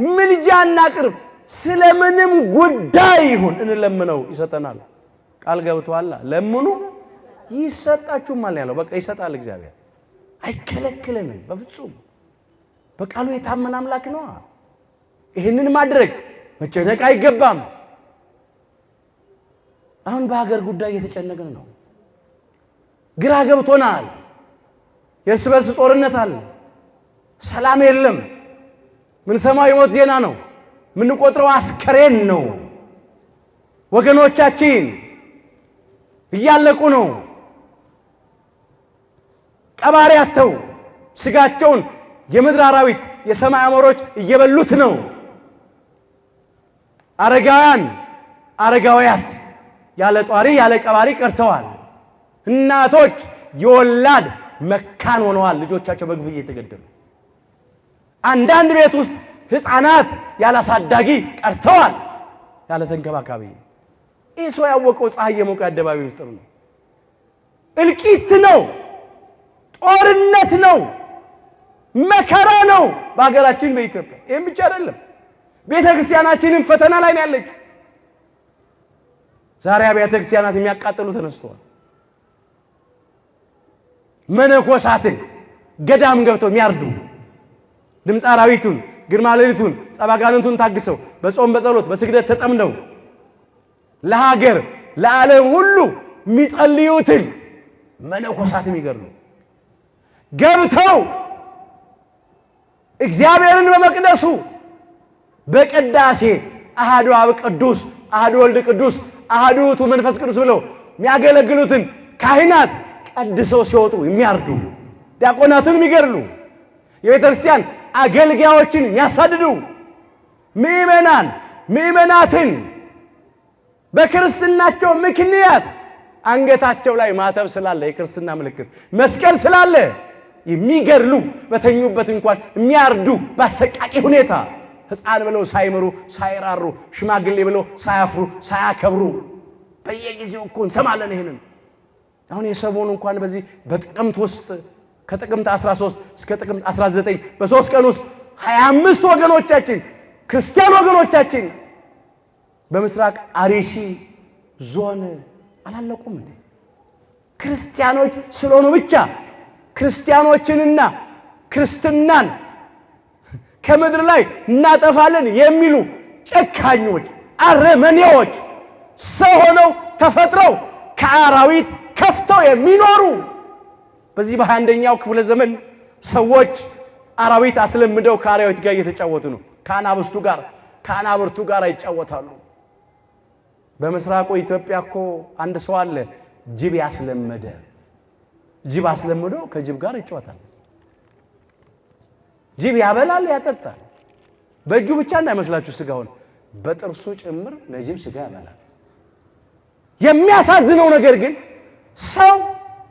ምልጃ እናቅርብ፣ ስለምንም ጉዳይ ይሁን እንለምነው፣ ይሰጠናል። ቃል ገብቷል። ለምኑ ይሰጣችሁማል ያለው። በቃ ይሰጣል። እግዚአብሔር አይከለክለንም በፍጹም። በቃሉ የታመነ አምላክ ነው። ይህንን ማድረግ መጨነቅ አይገባም። አሁን በሀገር ጉዳይ እየተጨነቅን ነው። ግራ ገብቶናል። የእርስ በርስ ጦርነት አለ። ሰላም የለም። ምን ሰማው የሞት ዜና ነው። ምን ቆጥረው አስከሬን ነው። ወገኖቻችን እያለቁ ነው። ቀባሪ አጥተው ስጋቸውን የምድር አራዊት የሰማይ አሞሮች እየበሉት ነው። አረጋውያት ያለ ጧሪ ያለ ቀባሪ ቀርተዋል። እናቶች የወላድ መካን ሆነዋል። ልጆቻቸው በግፍ እየተገደሉ አንዳንድ ቤት ውስጥ ሕፃናት ያላሳዳጊ ቀርተዋል፣ ያለ ተንከባካቢ። ይህ ሰው ያወቀው ፀሐይ የሞቀ አደባባይ ምስጢር ነው። እልቂት ነው፣ ጦርነት ነው፣ መከራ ነው በሀገራችን በኢትዮጵያ። ይህም ብቻ አይደለም፣ ቤተ ክርስቲያናችንም ፈተና ላይ ነው ያለችው። ዛሬ አብያተ ክርስቲያናት የሚያቃጥሉ ተነስተዋል። መነኮሳትን ገዳም ገብተው የሚያርዱ ድምፀ አራዊቱን ግርማ ሌሊቱን ጸባጋንንቱን ታግሰው በጾም በጸሎት በስግደት ተጠምደው ለሀገር ለዓለም ሁሉ የሚጸልዩትን መነኮሳት የሚገርሉ ገብተው እግዚአብሔርን በመቅደሱ በቅዳሴ አሐዱ አብ ቅዱስ አሐዱ ወልድ ቅዱስ አሐዱ ውእቱ መንፈስ ቅዱስ ብለው የሚያገለግሉትን ካህናት ቀድሰው ሲወጡ የሚያርዱ ዲያቆናቱን የሚገርሉ የቤተ ክርስቲያን አገልጋዮችን የሚያሳድዱ ምእመናትን በክርስትናቸው ምክንያት አንገታቸው ላይ ማተብ ስላለ የክርስትና ምልክት መስቀል ስላለ የሚገርሉ በተኙበት እንኳን የሚያርዱ በአሰቃቂ ሁኔታ ሕፃን ብለው ሳይምሩ ሳይራሩ ሽማግሌ ብለው ሳያፍሩ ሳያከብሩ በየጊዜው እኮ እንሰማለን ይሄንን። አሁን የሰሞኑ እንኳን በዚህ በጥቅምት ውስጥ ከጥቅምት 13 እስከ ጥቅምት 19 በ3 ቀን ውስጥ 25 ወገኖቻችን ክርስቲያን ወገኖቻችን በምስራቅ አርሲ ዞን አላለቁም እንዴ? ክርስቲያኖች ስለሆኑ ብቻ ክርስቲያኖችንና ክርስትናን ከምድር ላይ እናጠፋለን የሚሉ ጨካኞች አረመኔዎች ሰው ሆነው ተፈጥረው ከአራዊት ከፍተው የሚኖሩ በዚህ በ21ኛው ክፍለ ዘመን ሰዎች አራዊት አስለምደው ከአራዊት ጋር እየተጫወቱ ነው። ከአናብርቱ ጋር ይጫወታሉ። በምስራቁ ኢትዮጵያ እኮ አንድ ሰው አለ ጅብ ያስለመደ። ጅብ አስለምዶ ከጅብ ጋር ይጫወታል። ጅብ ያበላል፣ ያጠጣል። በእጁ ብቻ እንዳይመስላችሁ ስጋውን በጥርሱ ጭምር ለጅብ ስጋ ያበላል። የሚያሳዝነው ነገር ግን ሰው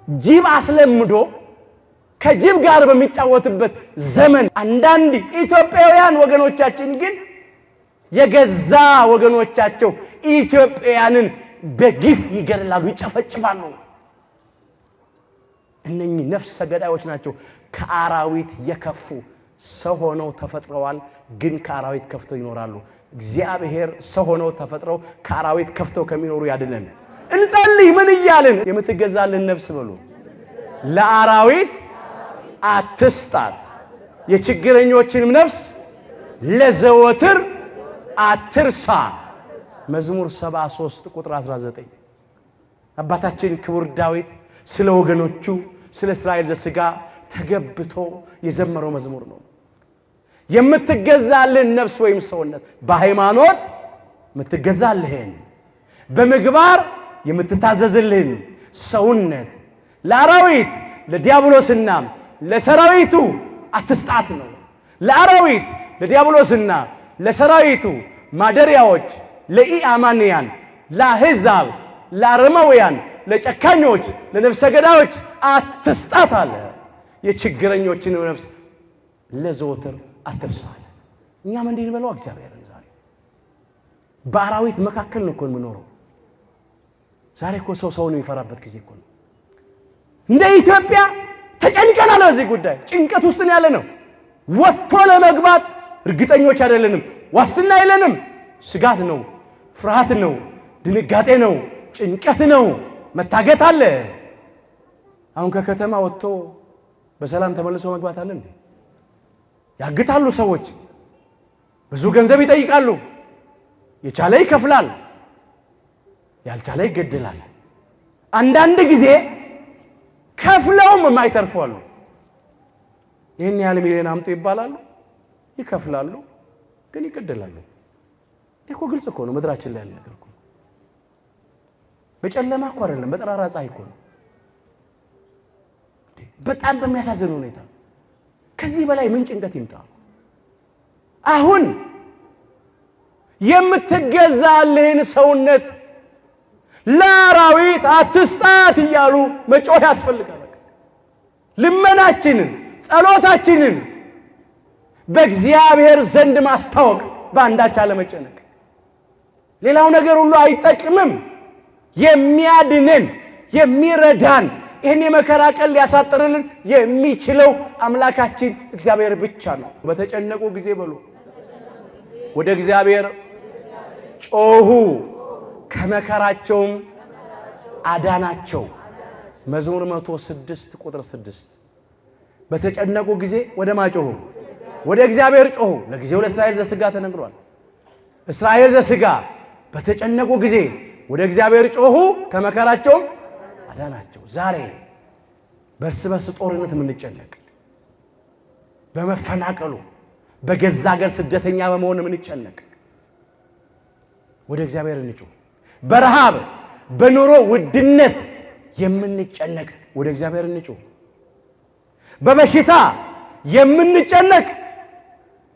ጅብ አስለምዶ ከጅብ ጋር በሚጫወትበት ዘመን አንዳንድ ኢትዮጵያውያን ወገኖቻችን ግን የገዛ ወገኖቻቸው ኢትዮጵያውያንን በግፍ ይገድላሉ፣ ይጨፈጭፋሉ። እነኚህ ነፍሰ ገዳዮች ናቸው። ከአራዊት የከፉ ሰው ሆነው ተፈጥረዋል፣ ግን ከአራዊት ከፍተው ይኖራሉ። እግዚአብሔር ሰው ሆነው ተፈጥረው ከአራዊት ከፍተው ከሚኖሩ ያድነን። እንጸልይ ምን እያልን የምትገዛልን ነፍስ በሉ ለአራዊት አትስጣት የችግረኞችንም ነፍስ ለዘወትር አትርሳ። መዝሙር 73 ቁጥር 19 አባታችን ክቡር ዳዊት ስለ ወገኖቹ ስለ እስራኤል ዘሥጋ ተገብቶ የዘመረው መዝሙር ነው። የምትገዛልን ነፍስ ወይም ሰውነት በሃይማኖት የምትገዛልህን በምግባር የምትታዘዝልህን ሰውነት ለአራዊት ለዲያብሎስና ለሰራዊቱ አትስጣት ነው። ለአራዊት ለዲያብሎስና ለሰራዊቱ ማደሪያዎች ለኢአማንያን ለአሕዛብ ለአረማውያን ለጨካኞች ለነፍሰ ገዳዮች አትስጣት አለ። የችግረኞችን ነፍስ ለዘወትር አትርሳ አለ። እኛም እንዲህ እንበለው እግዚአብሔርን ዛሬ በአራዊት መካከል ነው እኮ የምኖረው። ዛሬ እኮ ሰውን የሚፈራበት ጊዜ እኮ ነው። እንደ ኢትዮጵያ ተጨንቀናል። በዚህ ጉዳይ ጭንቀት ውስጥ ያለ ነው። ወጥቶ ለመግባት እርግጠኞች አይደለንም። ዋስትና የለንም። ስጋት ነው፣ ፍርሃት ነው፣ ድንጋጤ ነው፣ ጭንቀት ነው፣ መታገት አለ። አሁን ከከተማ ወጥቶ በሰላም ተመልሶ መግባት አለ እንዴ? ያግታሉ ሰዎች፣ ብዙ ገንዘብ ይጠይቃሉ። የቻለ ይከፍላል፣ ያልቻለ ይገደላል። አንዳንድ ጊዜ ከፍለውም የማይተርፉ አሉ። ይህን ያህል ሚሊዮን አምጡ ይባላሉ፣ ይከፍላሉ፣ ግን ይገደላሉ። እኮ ግልጽ እኮ ነው። ምድራችን ላይ ያለ ነገር እኮ በጨለማ እኮ አይደለም፣ በጠራራ ፀሐይ እኮ ነው። በጣም በሚያሳዝን ሁኔታ ከዚህ በላይ ምን ጭንቀት ይምጣ? አሁን የምትገዛልህን ሰውነት ለአራዊት አትስጣት እያሉ መጮህ ያስፈልጋል። ልመናችንን ጸሎታችንን በእግዚአብሔር ዘንድ ማስታወቅ፣ በአንዳች አለመጨነቅ። ሌላው ነገር ሁሉ አይጠቅምም። የሚያድነን የሚረዳን ይህን የመከራ ቀን ሊያሳጥርልን የሚችለው አምላካችን እግዚአብሔር ብቻ ነው። በተጨነቁ ጊዜ በሉ ወደ እግዚአብሔር ጮሁ፣ ከመከራቸውም አዳናቸው። መዝሙር 106 ቁጥር 6 በተጨነቁ ጊዜ ወደ ማጮሁ ወደ እግዚአብሔር ጮሁ። ለጊዜው ለእስራኤል ዘሥጋ ተነግሯል። እስራኤል ዘሥጋ በተጨነቁ ጊዜ ወደ እግዚአብሔር ጮሁ፣ ከመከራቸውም አዳናቸው። ዛሬ በእርስ በርስ ጦርነት የምንጨነቅ፣ በመፈናቀሉ በገዛ ሀገር ስደተኛ በመሆን የምንጨነቅ ወደ እግዚአብሔር እንጮህ። በረሃብ በኑሮ ውድነት የምንጨነቅ ወደ እግዚአብሔር እንጮህ። በበሽታ የምንጨነቅ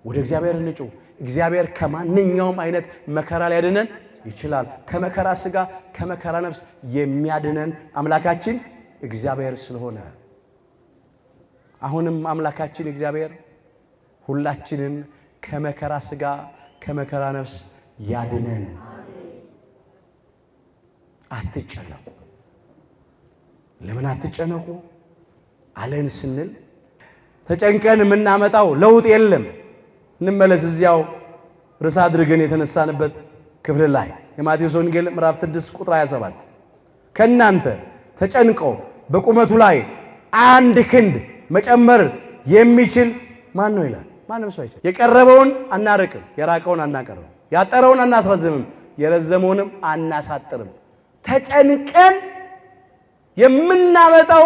ወደ እግዚአብሔር እንጮህ። እግዚአብሔር ከማንኛውም አይነት መከራ ሊያድነን ይችላል። ከመከራ ሥጋ ከመከራ ነፍስ የሚያድነን አምላካችን እግዚአብሔር ስለሆነ አሁንም አምላካችን እግዚአብሔር ሁላችንን ከመከራ ሥጋ ከመከራ ነፍስ ያድነን። አትጨነቁ። ለምን አትጨነቁ አለን ስንል ተጨንቀን የምናመጣው ለውጥ የለም። እንመለስ እዚያው ርዕስ አድርገን የተነሳንበት ክፍል ላይ የማቴዎስ ወንጌል ምዕራፍ 6 ቁጥር 27 ከእናንተ ተጨንቆ በቁመቱ ላይ አንድ ክንድ መጨመር የሚችል ማን ነው ይላል። ማንም ሰው አይችልም። የቀረበውን አናርቅም፣ የራቀውን አናቀርብም፣ ያጠረውን አናስረዝምም፣ የረዘመውንም አናሳጥርም። ተጨንቀን የምናመጣው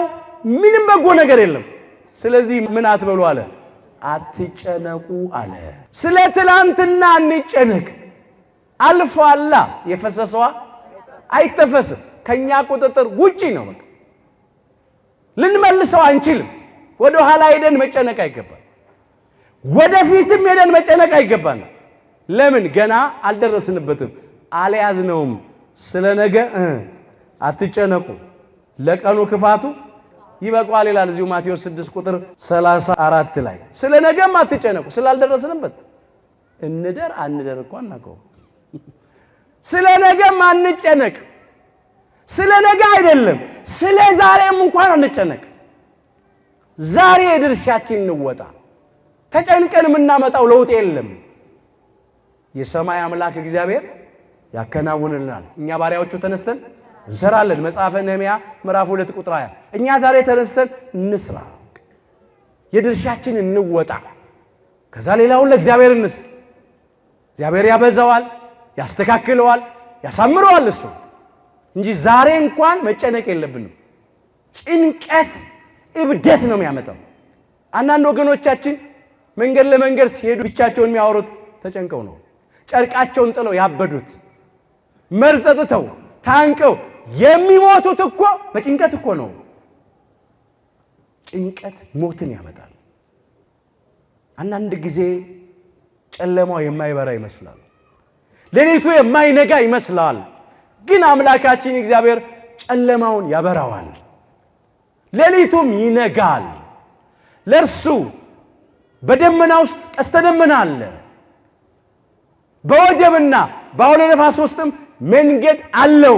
ምንም በጎ ነገር የለም። ስለዚህ ምን አትበሉ አለ፣ አትጨነቁ አለ። ስለ ትላንትና እንጨነቅ። አልፏላ፣ የፈሰሰዋ አይተፈስም። ከኛ ቁጥጥር ውጪ ነው። በቃ ልንመልሰው አንችልም። ወደ ኋላ ሄደን መጨነቅ አይገባል። ወደፊትም ሄደን መጨነቅ አይገባል። ለምን? ገና አልደረስንበትም፣ አልያዝነውም። ስለ ነገ አትጨነቁ፣ ለቀኑ ክፋቱ ይበቃዋል ይላል እዚሁ ማቴዎስ 6 ቁጥር 34 ላይ። ስለ ነገም አትጨነቁ፣ ስላልደረስንበት። እንደር አንደር እንኳን እናውቀው። ስለ ነገም አንጨነቅ። ስለ ነገ አይደለም፣ ስለ ዛሬም እንኳን አንጨነቅ። ዛሬ የድርሻችን እንወጣ። ተጨንቀን የምናመጣው ለውጥ የለም። የሰማይ አምላክ እግዚአብሔር ያከናውንልናል። እኛ ባሪያዎቹ ተነስተን እንሰራለን። መጽሐፈ ነህምያ ምዕራፍ 2 ቁጥር 20 እኛ ዛሬ ተነስተን እንስራ፣ የድርሻችን እንወጣ፣ ከዛ ሌላውን ለእግዚአብሔር እንስጥ። እግዚአብሔር ያበዛዋል፣ ያስተካክለዋል፣ ያሳምረዋል እሱ እንጂ ዛሬ እንኳን መጨነቅ የለብንም። ጭንቀት እብደት ነው የሚያመጣው። አንዳንድ ወገኖቻችን መንገድ ለመንገድ ሲሄዱ ብቻቸውን የሚያወሩት ተጨንቀው ነው። ጨርቃቸውን ጥለው ያበዱት፣ መርዝ ጠጥተው ታንቀው የሚሞቱት እኮ በጭንቀት እኮ ነው። ጭንቀት ሞትን ያመጣል። አንዳንድ ጊዜ ጨለማው የማይበራ ይመስላል፣ ሌሊቱ የማይነጋ ይመስላል። ግን አምላካችን እግዚአብሔር ጨለማውን ያበራዋል፣ ሌሊቱም ይነጋል። ለእርሱ በደመና ውስጥ ቀስተ ደመና አለ፣ በወጀብና በአውሎ ነፋስ ውስጥም መንገድ አለው።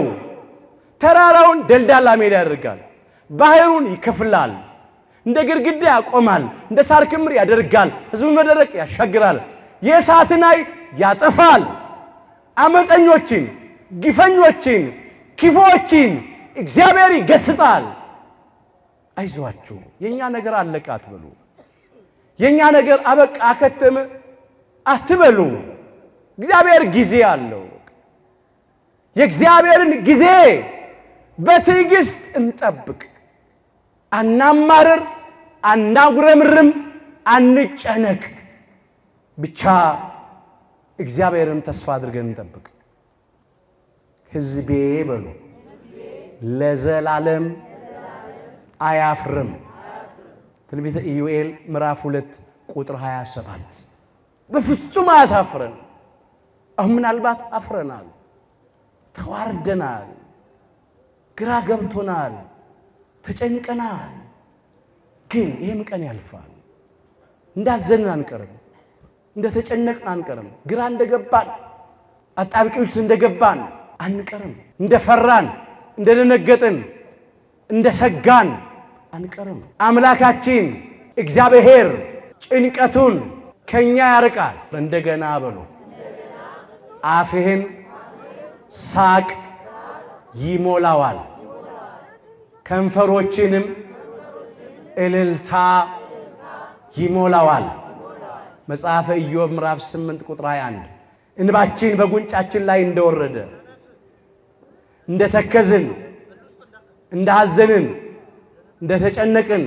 ተራራውን ደልዳላ ሜዳ ያደርጋል፣ ባህሩን ይከፍላል፣ እንደ ግድግዳ ያቆማል፣ እንደ ሳር ክምር ያደርጋል፣ ሕዝቡን በደረቅ ያሻግራል። የእሳትን ኃይል ያጠፋል፣ አመፀኞችን፣ ግፈኞችን፣ ክፉዎችን እግዚአብሔር ይገስጻል። አይዟችሁ የኛ ነገር አለቀ አትበሉ፣ የኛ ነገር አበቃ አከተመ አትበሉ። እግዚአብሔር ጊዜ አለው። የእግዚአብሔርን ጊዜ በትዕግስት እንጠብቅ። አናማርር፣ አናጉረምርም፣ አንጨነቅ። ብቻ እግዚአብሔርን ተስፋ አድርገን እንጠብቅ። ሕዝቤ በሉ ለዘላለም አያፍርም። ትንቢተ ኢዩኤል ምዕራፍ 2 ቁጥር 27 በፍጹም አያሳፍረን። አሁን ምናልባት አፍረናል፣ ተዋርደናል፣ ግራ ገብቶናል፣ ተጨንቀናል። ግን ይህም ቀን ያልፋል። እንዳዘንን አንቀርም፣ እንደተጨነቅን አንቀርም፣ ግራ እንደገባን አጣብቂኝ ውስጥ እንደገባን አንቀርም፣ እንደፈራን እንደደነገጥን እንደሰጋን አንቀርም። አምላካችን እግዚአብሔር ጭንቀቱን ከኛ ያርቃል። እንደገና በሉ አፍህን ሳቅ ይሞላዋል፣ ከንፈሮችንም እልልታ ይሞላዋል። መጽሐፈ ኢዮብ ምዕራፍ 8 ቁጥር 21 እንባችን በጉንጫችን ላይ እንደወረደ እንደተከዝን እንዳዘንን እንደተጨነቅን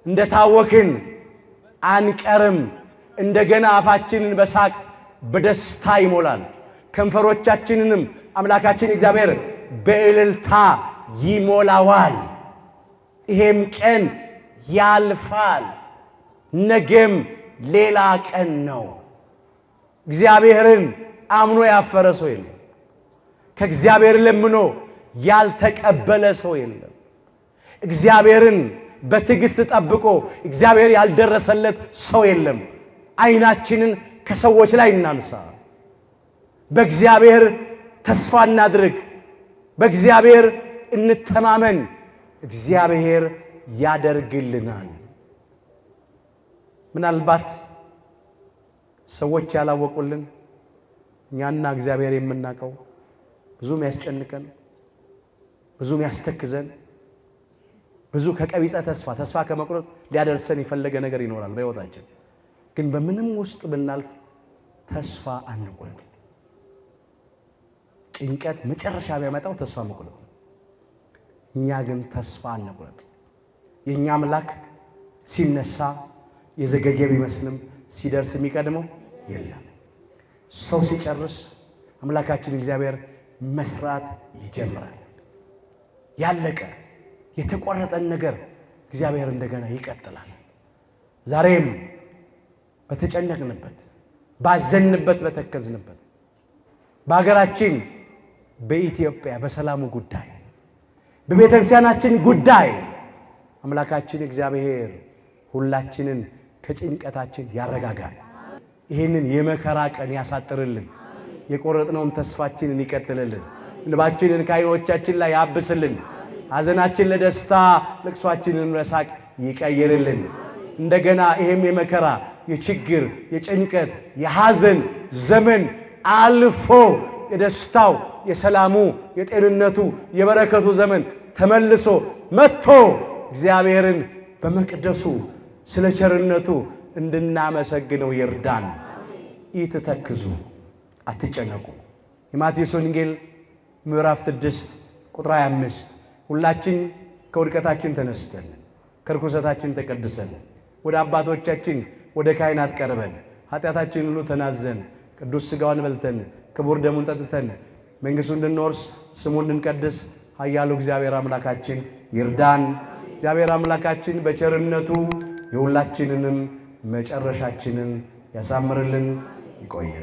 እንደታወክን አንቀርም። እንደገና አፋችንን በሳቅ በደስታ ይሞላል፣ ከንፈሮቻችንንም አምላካችን እግዚአብሔር በእልልታ ይሞላዋል። ይሄም ቀን ያልፋል፣ ነገም ሌላ ቀን ነው። እግዚአብሔርን አምኖ ያፈረ ሰው የለም። ከእግዚአብሔር ለምኖ ያልተቀበለ ሰው የለም። እግዚአብሔርን በትዕግስት ጠብቆ እግዚአብሔር ያልደረሰለት ሰው የለም። ዓይናችንን ከሰዎች ላይ እናንሳ፣ በእግዚአብሔር ተስፋ እናድርግ፣ በእግዚአብሔር እንተማመን። እግዚአብሔር ያደርግልናል። ምናልባት ሰዎች ያላወቁልን እኛና እግዚአብሔር የምናውቀው ብዙም ያስጨንቀን፣ ብዙም ያስተክዘን፣ ብዙ ከቀቢጸ ተስፋ ከመቁረጥ ሊያደርሰን የፈለገ ነገር ይኖራል በሕይወታችን። ግን በምንም ውስጥ ብናልፍ ተስፋ አንቁረጥ። ጭንቀት መጨረሻ ቢያመጣው ተስፋ መቁረጥ ነው። እኛ ግን ተስፋ አንቁረጥ። የእኛ አምላክ ሲነሳ የዘገየ ቢመስልም ሲደርስ የሚቀድመው የለም። ሰው ሲጨርስ አምላካችን እግዚአብሔር መስራት ይጀምራል። ያለቀ የተቆረጠን ነገር እግዚአብሔር እንደገና ይቀጥላል። ዛሬም በተጨነቅንበት፣ ባዘንበት፣ በተከዝንበት በሀገራችን በኢትዮጵያ በሰላሙ ጉዳይ፣ በቤተ ክርስቲያናችን ጉዳይ አምላካችን እግዚአብሔር ሁላችንን ከጭንቀታችን ያረጋጋል። ይህንን የመከራ ቀን ያሳጥርልን፣ የቆረጥነውን ተስፋችንን ይቀጥልልን፣ እንባችንን ከዓይኖቻችን ላይ ያብስልን፣ ሐዘናችን ለደስታ ልቅሷችንን ለሳቅ ይቀይርልን። እንደገና ይህም የመከራ የችግር የጭንቀት የሐዘን ዘመን አልፎ የደስታው የሰላሙ የጤንነቱ የበረከቱ ዘመን ተመልሶ መጥቶ እግዚአብሔርን በመቅደሱ ስለ ቸርነቱ እንድናመሰግነው ይርዳን። ይትተክዙ አትጨነቁ። የማቴዎስ ወንጌል ምዕራፍ 6 ቁጥር 25 ሁላችን ከውድቀታችን ተነስተን ከርኩሰታችን ተቀድሰን ወደ አባቶቻችን ወደ ካህናት ቀርበን ኃጢአታችን ሁሉ ተናዘን ቅዱስ ሥጋውን በልተን ክቡር ደሙን ጠጥተን መንግሥቱን እንድንወርስ ስሙን እንድንቀድስ ኃያሉ እግዚአብሔር አምላካችን ይርዳን። እግዚአብሔር አምላካችን በቸርነቱ የሁላችንንም መጨረሻችንን ያሳምርልን። ይቆየን።